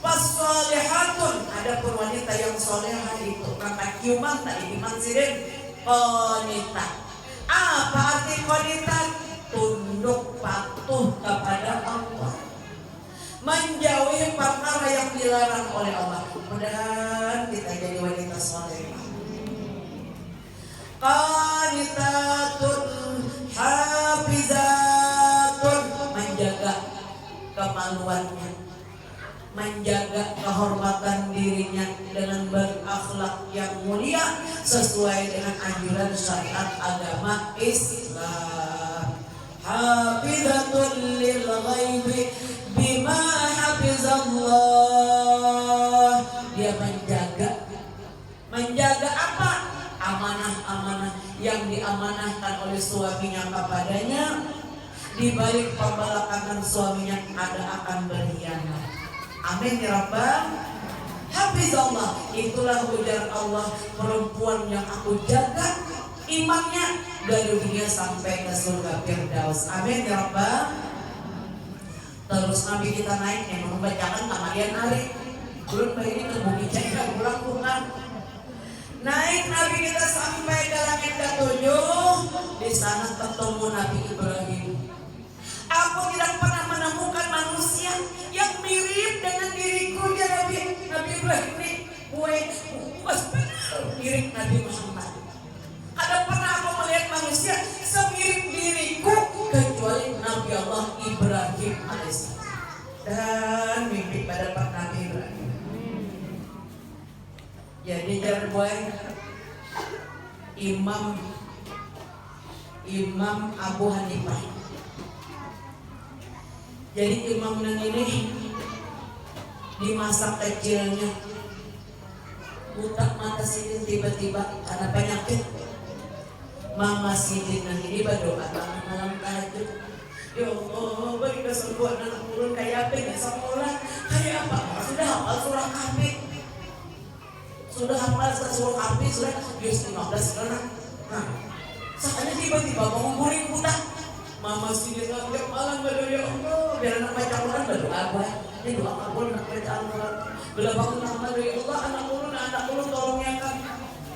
Pas-salihatun, adapun wanita yang solehah itu kata kiuman tadi dimaksudin qanita. Apa arti qanita? Tunduk patuh kepada Allah, menjauhi perkara yang dilarang oleh Allah. Mudah-mudahan kita jadi wanita solehah. Qanitatun hafizatun, menjaga kemaluannya, menjaga kehormatan dirinya dengan berakhlak yang mulia sesuai dengan anjuran syariat agama Islam. Hafizatul lil ghaibi bima hafizallah. Dia menjaga apa? Amanah-amanah yang diamanahkan oleh suaminya kepadanya. Di balik pembelakangan suaminya ada akan berkhianat. Amin ya Rabbal. Hafizallah, itulah ujar Allah, perempuan yang aku jaga imannya dari dunia sampai ke surga Firdaus. Amin ya Rabbal. Terus Nabi kita naik yang membacakan kamarian hari. Belum ini ke bumi cekak pulang bukan. Naik Nabi kita sampai ke langit ketujuh. Di sana ketemu Nabi Ibrahim. Aku tidak pernah menemukan manusia yang mirip dengan diriku ya Nabi Ibrahim ini. Gue benar mirip Nabi Muhammad. Ada pernah aku melihat manusia semirip diriku kecuali Nabi Allah Ibrahim alaihissalam. Dan mimpi pada Pak Nabi Ibrahim. Jadi jangan buat imam Imam Abu Hanifah. Jadi imam yang ini di masa kecilnya buta mata sidin tiba-tiba karena penyakit. Mama sidin yang ini berdoa malam tahajud. Ya Allah, beri kesembuhan anak ulun kayak apa nggak sekolah, kayak apa? Sudah hafal surah Kahfi, sudah hafal surah Kahfi sudah juz 15 sekarang. Nah, sakanya tiba-tiba mau nguring buta. Mama sidin tiap malam berdoa, ya Allah, biar anak baca Quran berdoa gue. Ini doa kabul anak baca Al-Quran. Bila bangun nama ya Allah, anak ulun tolong ya kan.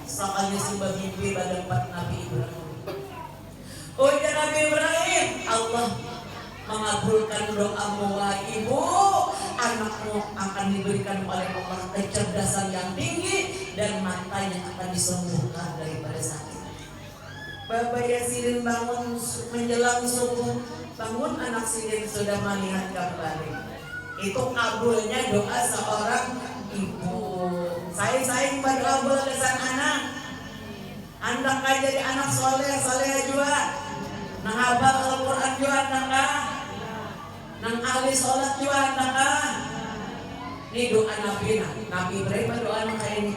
Sakanya simbah mimpi pada 4 Nabi Ibrahim. Oh ya Nabi Ibrahim, Allah mengabulkan doamu wahai ibu, anakmu akan diberikan oleh Allah kecerdasan yang tinggi dan matanya akan disembuhkan daripada sakit. Bapak ya sidin bangun menjelang subuh, bangun anak sidin sudah melihat kembali. Itu kabulnya doa seorang ibu. Saya berdoa kesan anak. Anda kan jadi anak soleh juga. Nang hafal Al-Quran juga anda. Nang ahli sholat juga anda. Ini doa Nabi Ibrahim doa kayak ini.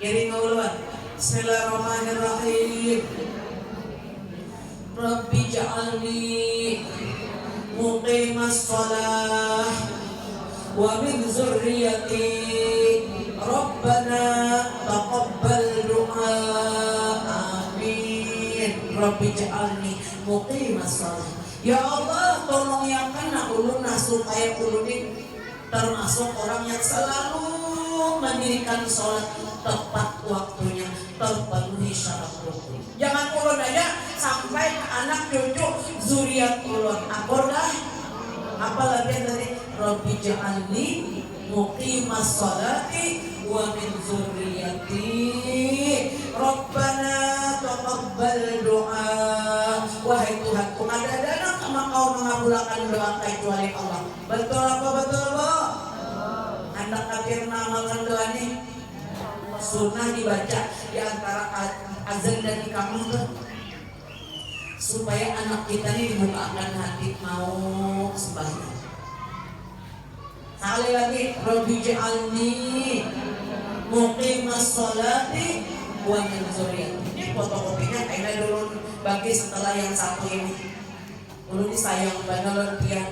Kiri nguluan. Bismillahirrahmanirrahim. Rabbi ja'alni muqimas sholah wa min zurriyati Rabbana taqabbal du'a. Amin. Rabbi ja'alni muqimas sholah. Ya Allah, tolong yakan ulun supaya ulun ini termasuk orang yang selalu mendirikan sholat tepat waktunya, terpenuhi syarat rukun. Jangan ulun aja sampai ke anak cucu zuriat ulun. Akordah apalagi tadi Rabbi ja'alni muqimas sholati wa min zurriyati Rabbana taqabbal doa. Wahai Tuhanku, ada kau mengabulkan doa kecuali Allah. Betul apa betul bu? Anda kafir mengamalkan doa ini. Sunnah dibaca di antara azan dan iqamah supaya anak kita ini dibukakan hati mau sembahyang. Sekali lagi, Rabbi ja'alni muqimas sholati wa min zurriyati. Ini fotokopinya kayaknya dulu bagi setelah yang satu ini. Dulu disayang banget dia.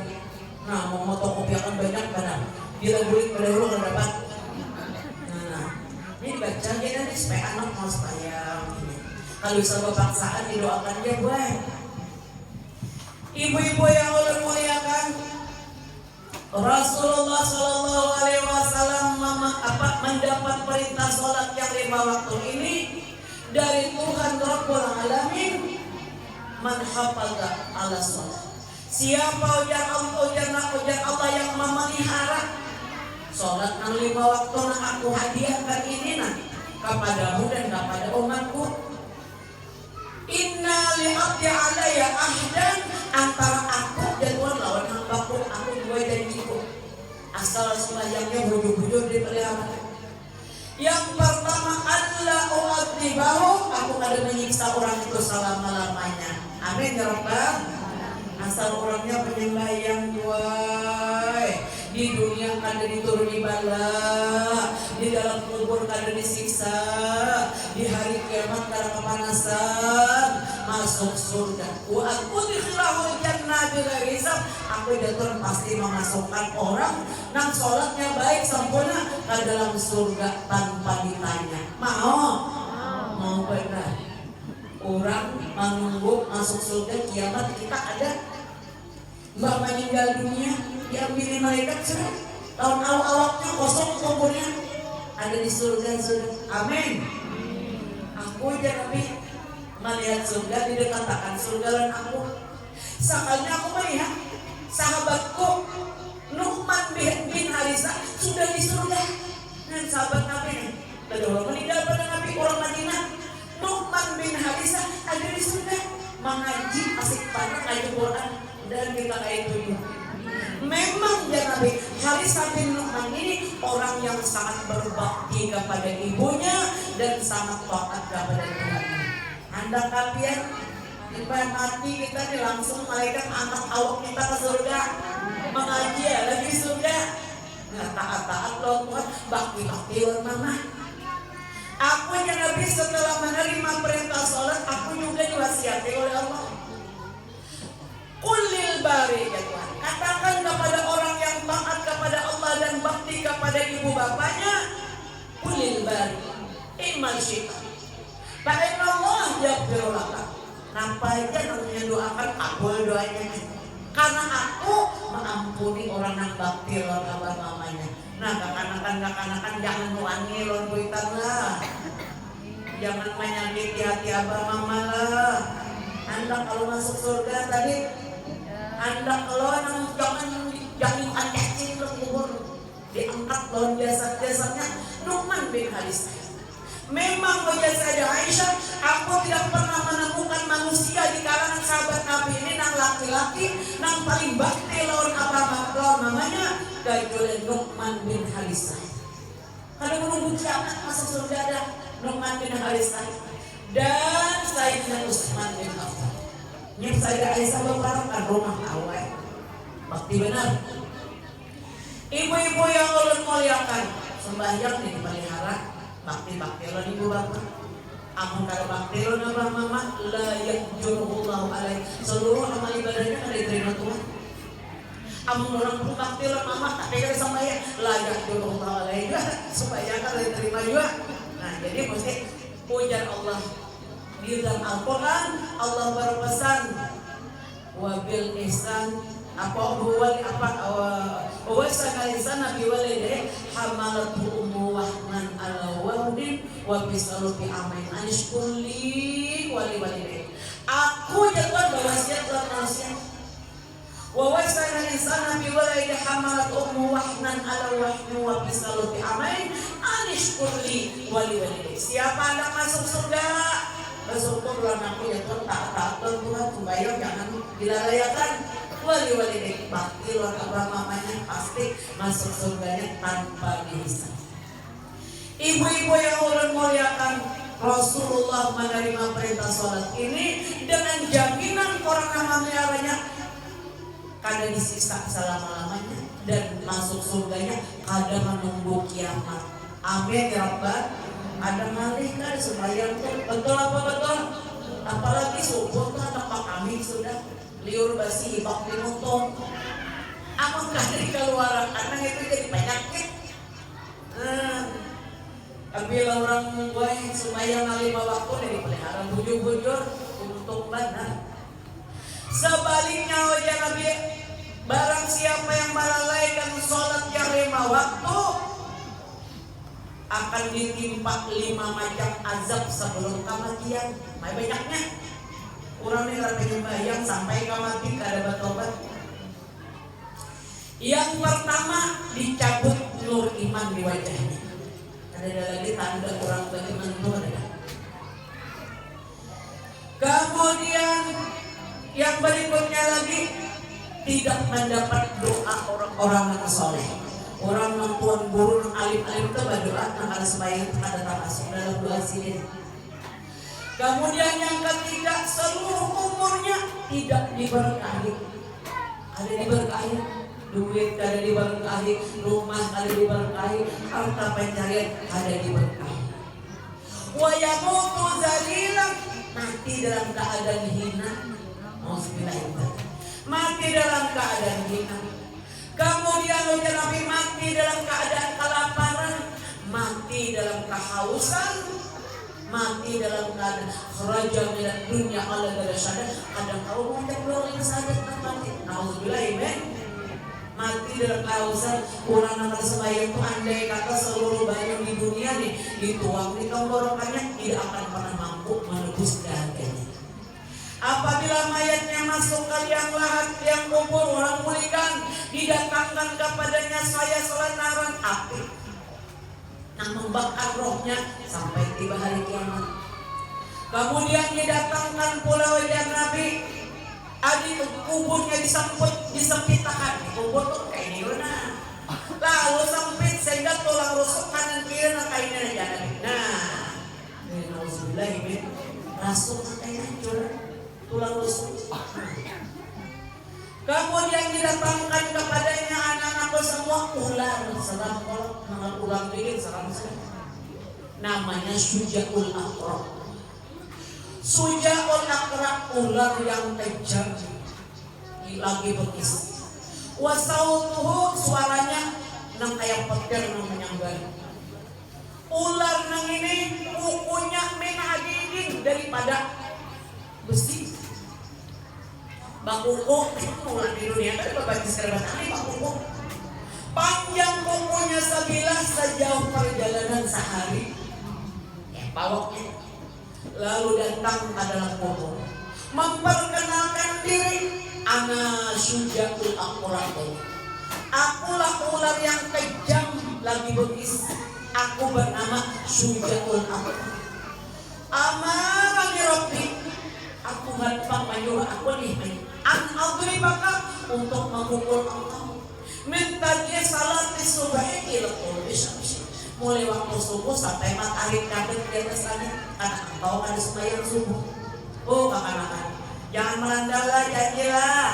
Nah, mau fotokopi akan banyak banget. Bila bulik pada dulu kan dapat. Nah, ini dibaca dia nanti supaya anak mau sembahyang. Kalau bisa paksaan didoakan dia buat. Ibu-ibu yang ulun muliakan, Rasulullah Shallallahu Alaihi Wasallam mendapat perintah sholat yang 5 waktu ini dari Tuhan Rabbul Alamin. Man hafadha ala sholat. Siapa ujar Allah yang memelihara sholat 5 waktu yang aku hadiahkan ini kepadamu dan kepada umatku. Inna li'abdi alaya ahdan, antara aku dan Tuhan lawan hambaku, aku dua janjiku. Asal sembahyangnya bujur-bujur dipelihara. Yang pertama, Allah u'adzibahu, aku kada menyiksa orang itu selama-lamanya. Amin ya Rabbal. Asal orangnya penyembahyang buai. Di dunia kada dituruni bala, di dalam kubur kada disiksa, di hari kiamat kada kepanasan, masuk surga. Wa udkhilahul jannah bighairi hisab. Aku dan pasti memasukkan orang nang sholatnya baik sempurna ke dalam surga tanpa ditanya. Mau benar. Orang menunggu masuk surga kiamat kita ada. Mbak meninggal dunia diambil malaikat sudah tahun awal-awalnya kosong kuburnya ada di surga. Amin. Aku jadi melihat surga dikatakan surga dan aku. Sakalnya aku melihat sahabatku Nu'man bin Harisa sudah di surga. Dan sahabat Nabi kedua meninggal pada Nabi orang Madinah. Nu'man bin Harisa ada di surga mengaji asik banget ngaji Quran dan kita kayak itu. Memang ya Nabi Harisa bin Nu'man ini orang yang sangat berbakti kepada ibunya dan sangat taat kepada Tuhan. Anda kalian Sampai mati kita nih langsung malaikat angkat awak kita ke surga. Mengaji ya lagi surga. Nah, taat-taat loh Tuhan, bakti-bakti loh mama. Aku yang Nabi setelah menerima perintah sholat, aku juga diwasiati oleh Allah. Kulil bari ya Tuhan. Katakan kepada orang yang taat kepada Allah dan bakti kepada ibu bapaknya, kulil bari iman syaitan. Fa'inna Allah yaghfiru laka. Kenapa aja namanya doakan kabul doanya? Karena aku mengampuni orang yang bakti lor abah mamanya. Nah kekanakan jangan nuangi lor buitan lah. Jangan menyakiti hati abah mama lah. Anda kalau masuk surga tadi, Anda kalau jangan makan cacing lor kubur. Diangkat lor jasad-jasadnya Nu'man bin Haris. Memang wajah Sayyidah Aisyah, aku tidak pernah menemukan manusia di kalangan sahabat Nabi ini nang laki-laki nang paling bakti lawan apa namanya kecuali Nu'man bin Harisah. Kalau menunggu kiamat masuk surga ada Nu'man bin Harisah dan Sayyidina Utsman bin Affan. Nyep Sayyidah Aisyah berbarang rumah awal bakti benar. Ibu-ibu yang ulun muliakan sembahyang dipelihara. Bakti-bakti lo ibu bapak. Amun kalau bakti lo nabah mama la yahjurullahu alaih. Seluruh amal ibadahnya kan diterima Tuhan. Amun orang pun bakti lo mama tak pegang sama ya la yahjurullahu alaih supaya kan diterima juga. Nah jadi mesti puja Allah. Di dalam Al-Quran Allah berpesan wabil ihsan wasa insana biwalidayhi hamalatu ummu wahnan ala wahnin wa bisalu bi amain anishkulli wali walidayhi. Aku jatuh berwasiat dan nasihat. Wa wasa insana biwalidayhi hamalatu ummu wahnan ala wahnin wa bisalu bi amain anishkulli wali walidayhi. Siapa Anda masuk surga? Bersyukur aku ya Tuhan, taat Tuhan, sembahyang jangan dilalayakan. Wali-wali dek bakti luar abah mamanya pasti masuk surganya tanpa dihisab. Ibu-ibu yang ulun muliakan, Rasulullah menerima perintah sholat ini dengan jaminan orang yang meliharanya kada disiksa selama-lamanya dan masuk surganya kada menunggu kiamat. Amin ya Rabbal. Ada malih kan sembahyang tuh betul apa betul? Apalagi subuh tuh tempat kami sudah liur basi bakti mutung. Amun kali keluaran anak itu jadi penyakit. Ambil orang gue sembahyang 5 waktu dari pelihara bujur-bujur untung benar. Sebaliknya wajah Nabi, barang siapa yang melalaikan sholat yang 5 waktu akan ditimpa 5 macam azab sebelum kematian. Banyaknya orang ini penyembahyang sampai kemati kada bertobat. Yang pertama dicabut nur iman di wajahnya. Ada lagi tanda orang beriman itu ada. Kemudian yang berikutnya lagi tidak mendapat doa orang-orang yang soleh. Orang yang tuan guru alim-alim itu berdoa karena sembahyang ada termasuk dalam doa sini. Kemudian yang ketiga, seluruh umurnya tidak diberkahi. Ada diberkahi, duit ada diberkahi, rumah ada diberkahi, harta pencarian ada diberkahi. Wa yamutu zalilan, mati dalam keadaan hina. Auzubillah. Mati dalam keadaan hina. Kemudian wajah Nabi mati dalam keadaan kelaparan, mati dalam kehausan, mati dalam keadaan kharaja minad dunya ala darasada. Kadang kau macam orang yang sadar mati. Nauzubillah men. Mati dalam kehausan. Orang yang sembahyang itu andai kata seluruh banyak di dunia nih dituang di tenggorokannya tidak akan pernah mampu menebus dagangnya. Apabila mayatnya masuk ke liang lahat, liang kubur, orang mulikan didatangkan kepadanya saya selenaran api yang membakar rohnya sampai tiba hari kiamat. Kemudian didatangkan pula wajah Nabi, adik kuburnya disempitkan, kubur tuh kayak gimana? Lalu sempit sehingga tulang rusuk kanan kiri kainnya aja Nabi. Nah, ini nauzubillah ini rasuk kayak hancur. tulang rusuk. Kemudian didatangkan kepadanya anak-anakku semua ular, serang kolot, dengan ular dingin serang saya. Namanya Sujaul Aqrab. Sujaul Aqrab, ular yang kejam, lagi betis. Wasautuhu, suaranya nang kayak petir nang menyambar. Ular nang ini kukunya menagidin daripada besi. Bakuko ular di dunia kan berbagi serba tani bakuko. Panjang kukunya sebilah sejauh perjalanan sehari. Pawaknya lalu datang ke dalam kubur, memperkenalkan diri, ana Sujaul Aqrab. Akulah ular yang kejam lagi betis. Aku bernama Sujaul Aqrab. Amarani Rabbi, aku gampang menyuruh aku nih an adribaka untuk memukul engkau. Minta dia salat subuh ila qurbi syams. Mulai waktu subuh sampai matahari terbit di atas langit, karena engkau ada sembahyang subuh. Oh kakak-kakak, jangan melandalah, janjilah.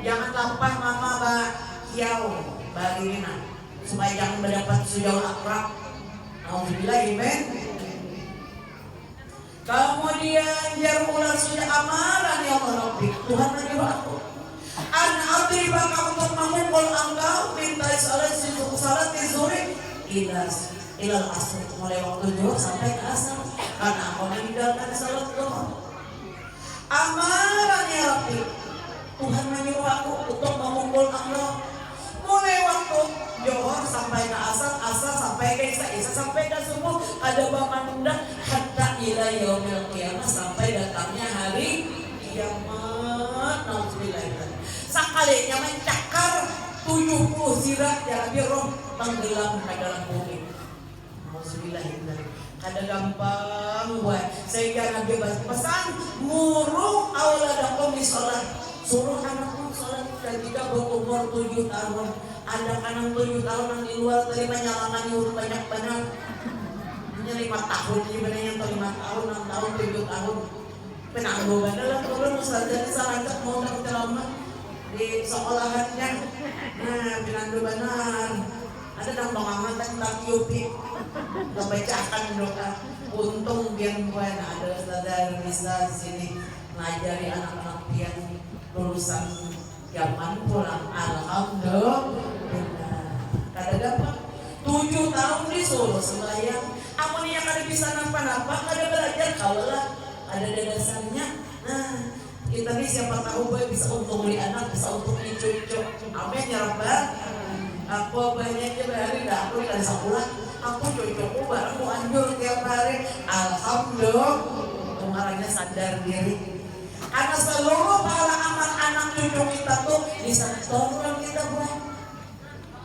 Jangan lapar mama Mbak Kiau, Mbak Rina, supaya jangan mendapat Sujaul Aqrab. Alhamdulillah, amen. Kemudian jar ular sudah amalan ya Allah, Tuhan menyuruh aku an adribaka untuk memukul engkau minta salat zuhur ilal asr, mulai waktu zuhur sampai ke asar, karena aku meninggalkan salat zuhur. Amalan ya Rabbi, Tuhan menyuruh aku untuk memukul engkau mulai waktu zuhur sampai ke asar, asar sampai ke isya, isya sampai ke subuh, ada bamanda hatta ila yaumil qiyamah, sampai datangnya hari kiamat. Nauzubillah. Sakalinya mencakar 70 zirah ya Rabbi, roh tenggelam ke dalam bumi. Nauzubillah. Kada gampang buat sehingga Nabi pesan muru auladakum sholat, suruh anakmu sholat ketika berumur 7 tahun. Ada anak 7 tahun yang di luar tadi menyalakan nyuruh banyak benar. Hanya 5 tahun sebenarnya, atau 5 tahun, 6 tahun, 7 tahun. Penangguh adalah turun ustazah sarankan mau ceramah di sekolahannya. Nah, penangguh benar. Ada dong amatan tak yupi. Membacakan doa. Untung biang buan ada ustazah bisa di sini ngajari anak-anak yang lulusan zaman pulang. Alhamdulillah. Kada dapat 7 tahun disuruh sembahyang. Amunnya kada bisa napa-napa, kada belajar kaulah ada dasarnya. Nah, kita nih siapa tahu boy bisa untuk beli anak, bisa untuk cucu. Amin ya Rabbal. Aku banyaknya berhari dah aku dari sekolah. Aku cucuku bareng mau anjur tiap hari. Alhamdulillah. Kemarinnya sadar diri. Karena seluruh pahala amal anak cucu kita tuh disetorkan kita buat.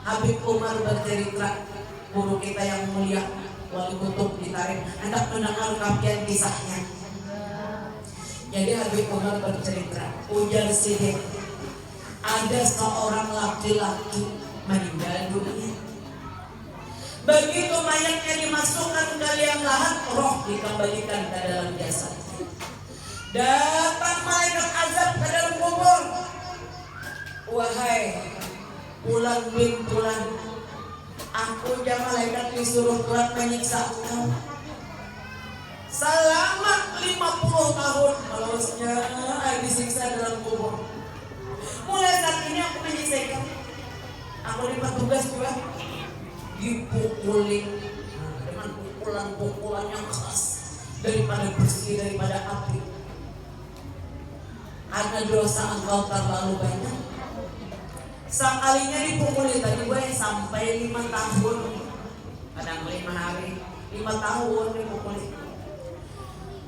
Habib Umar bercerita, guru kita yang mulia Wali Kutub ditarik, hendak mendengar kapian kisahnya. Jadi Habib Umar bercerita, ujar Sidik, ada seorang laki-laki meninggal dunia. Begitu mayatnya dimasukkan ke liang lahat, roh dikembalikan ke dalam jasad. Datang malaikat azab ke dalam kubur. Wahai Fulan bin Fulan, aku dan malaikat disuruh Tuhan menyiksa engkau selama 50 tahun. Malusnya disiksa dalam kubur. Mulai saat ini aku menyiksa kamu. Aku dapat tugas juga dipukulin dengan pukulan-pukulan yang keras, daripada bersih, daripada api. Karena dosa engkau terlalu banyak. Sekalinya dipukuli tadi gue sampai 5 tahun, kadang 5 hari, 5 tahun dipukuli.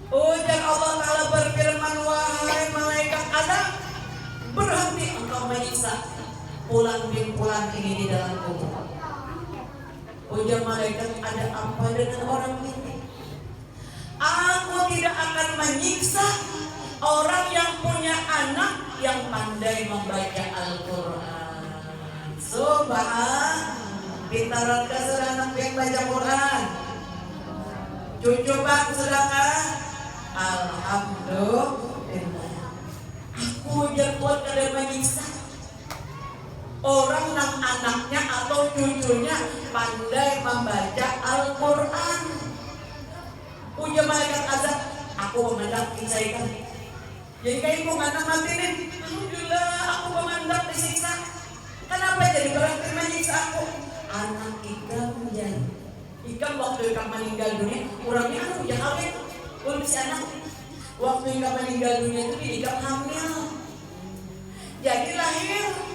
Ujar Allah Ta'ala berfirman, wahai malaikat Adam, berhenti engkau menyiksa Fulan bin Fulan ini di dalam kubur. Ujar malaikat, ada apa dengan orang ini? Aku tidak akan menyiksa orang yang punya anak yang pandai membaca Al-Quran. Subhan, pintaran ke anak yang baca Quran. Cucu bang sedangkan Alhamdulillah. Hujan buat kada menyiksa. Orang yang anaknya atau cucunya pandai membaca Al-Quran. Punya malaikat azab, aku memandang disaikan. Jadi kayak mau anak mati nih, alhamdulillah aku memandang disiksa. Kenapa jadi berarti menyiksa aku? Anak ikam menjadi. Ikam waktu ikam meninggal dunia, orangnya kan udah kawin, belum si anak. Waktu ikam meninggal dunia itu ikam hamil. Jadi lahir.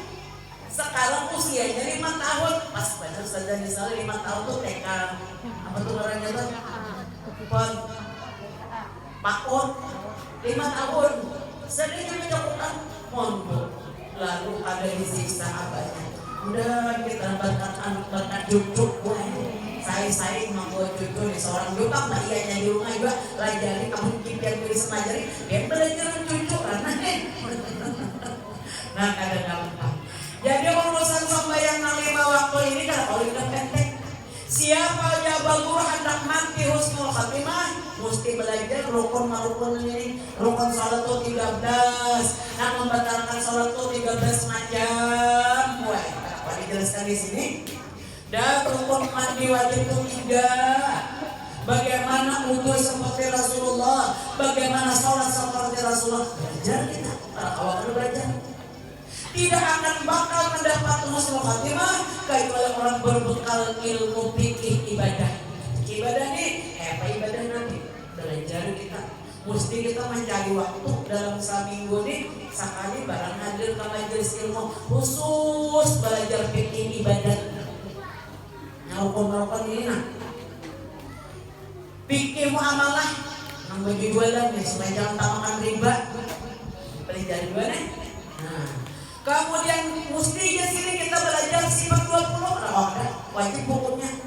Sekarang usianya 5 tahun. Pas benar saja misalnya 5 tahun tuh TK. Apa tuh orangnya tuh? Pakun 5 tahun. Sedihnya mencakupan mondok. Lalu ada disiksa abahnya. Udah kita berkat cucu gue. Saya mau cucu nih seorang jupang. Nah ianya di rumah juga. Lajari kamu kipian tulis semajari. Dia belajar cucu karena nah kadang gampang. Jadi urusan sembahyang 5 waktu ini kan kalau udah pendek. Siapa jabal guru hendak mati husnul khatimah mesti belajar rukun ini. Rukun salat itu 13. Nah membatalkan salat itu 13 macam. Wah, apa dijelaskan di sini? Dan rukun mandi wajib itu 3. Bagaimana wudu seperti Rasulullah, bagaimana salat seperti Rasulullah. Belajar kita. Para awal belajar. Tidak akan bakal mendapat husnul khatimah kecuali orang berbekal ilmu fikih ibadah. Ibadah nih, apa ibadah nanti? Belajar kita. Mesti kita mencari waktu dalam seminggu nih sekali barang hadir ke majelis ilmu khusus belajar fikih ibadah. Nah, hukum-hukum ini nah. Fikih muamalah yang bagi jualan nih supaya jangan tambahkan riba. Belajar dua nih. Nah. Kemudian mestinya sini kita belajar sifat 20 wajib hukumnya.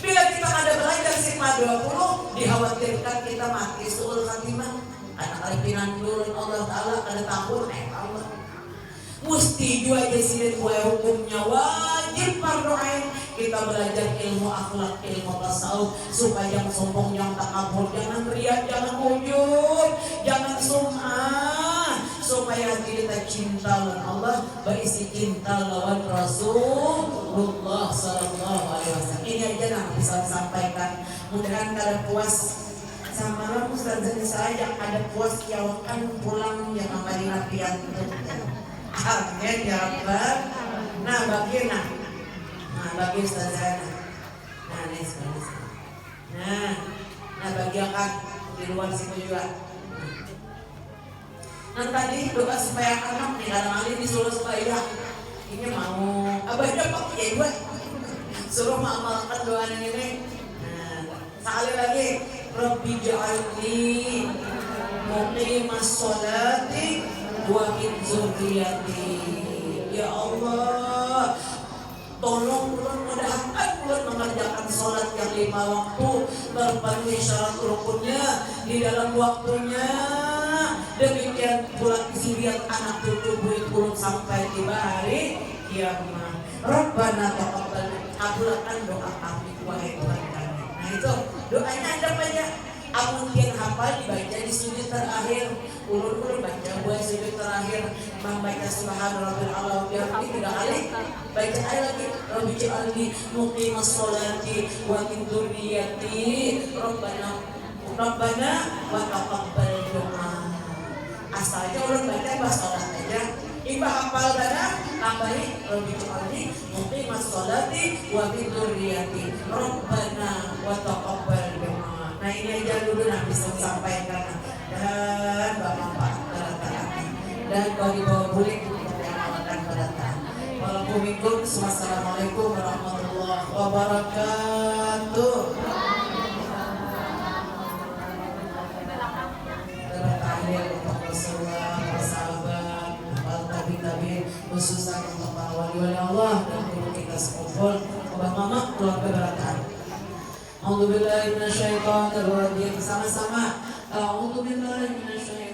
Bila kita ada belajar sifat 20 dikhawatirkan kita mati suul khatimah. Karena kalipinan dulu Allah Ta'ala ada tahun Allah. Mesti juga sini hukumnya wajib fardu'ain. Kita belajar ilmu akhlak, ilmu tasawuf supaya jangan sombong, jangan takabur, jangan riya, jangan ujub, jangan sum'ah. Supaya hati kita cinta lawan Allah, berisi cinta lawan Rasulullah Sallallahu Alaihi Wasallam. Ini aja yang bisa sampaikan. Mudah-mudahan kalian puas. Sama Ustazah saya ada puas yawakan pulang yang kembali nafian. Amin ya Rabbal. Nah bagaimana? Nah bagi Ustazah. Nah ini sekarang. Nah bagi akan di luar situ juga. Nah tadi doa supaya anak nih kadang kali disuruh supaya ini mau abahnya pakai juga suruh mengamalkan doa ini. Nah sekali lagi Rabbi ja'alni muqimas sholati wa min dzurriyyati. Ya Allah tolong mudah-mudahan buat mengerjakan sholat yang 5 waktu terpenuhi syarat rukunnya di dalam waktunya. Demikian pula zuriat anak cucu buit sampai tiba hari kiamat. Rabbana taqabbal, kabulkan doa kami wahai Tuhan kami. Nah itu doanya ada banyak. Amun hafal dibaca di sujud terakhir. Ulun baca buat sujud terakhir membaca subhanallah Allah bihamdi 3 kali. Baca ayat lagi Rabbi ja'alni muqimas sholati wa min dzurriyyati Rabbana wa taqabbal doa. Asalnya orang baca bahasa sholat aja. Iba hafal dana tambahi Rabbi ja'alni muqimas sholati wa min dzurriyyati Rabbana wa taqabbal doa. Nah ini aja dulu yang bisa sampaikan dan Bapak berkata dan kau dibawa bulik yang akan berdatang. Waalaikumsalam. Wassalamualaikum warahmatullahi wabarakatuh. Terakhir untuk Rasulullah, sahabat, para tabi-tabi, khususnya untuk para wali-wali Allah dan guru kita sekumpul, Abah Mama, keluarga berkah. A'udzubillahi minasyaitonir rajim. Sama-sama. A'udzubillahi minasyaitonir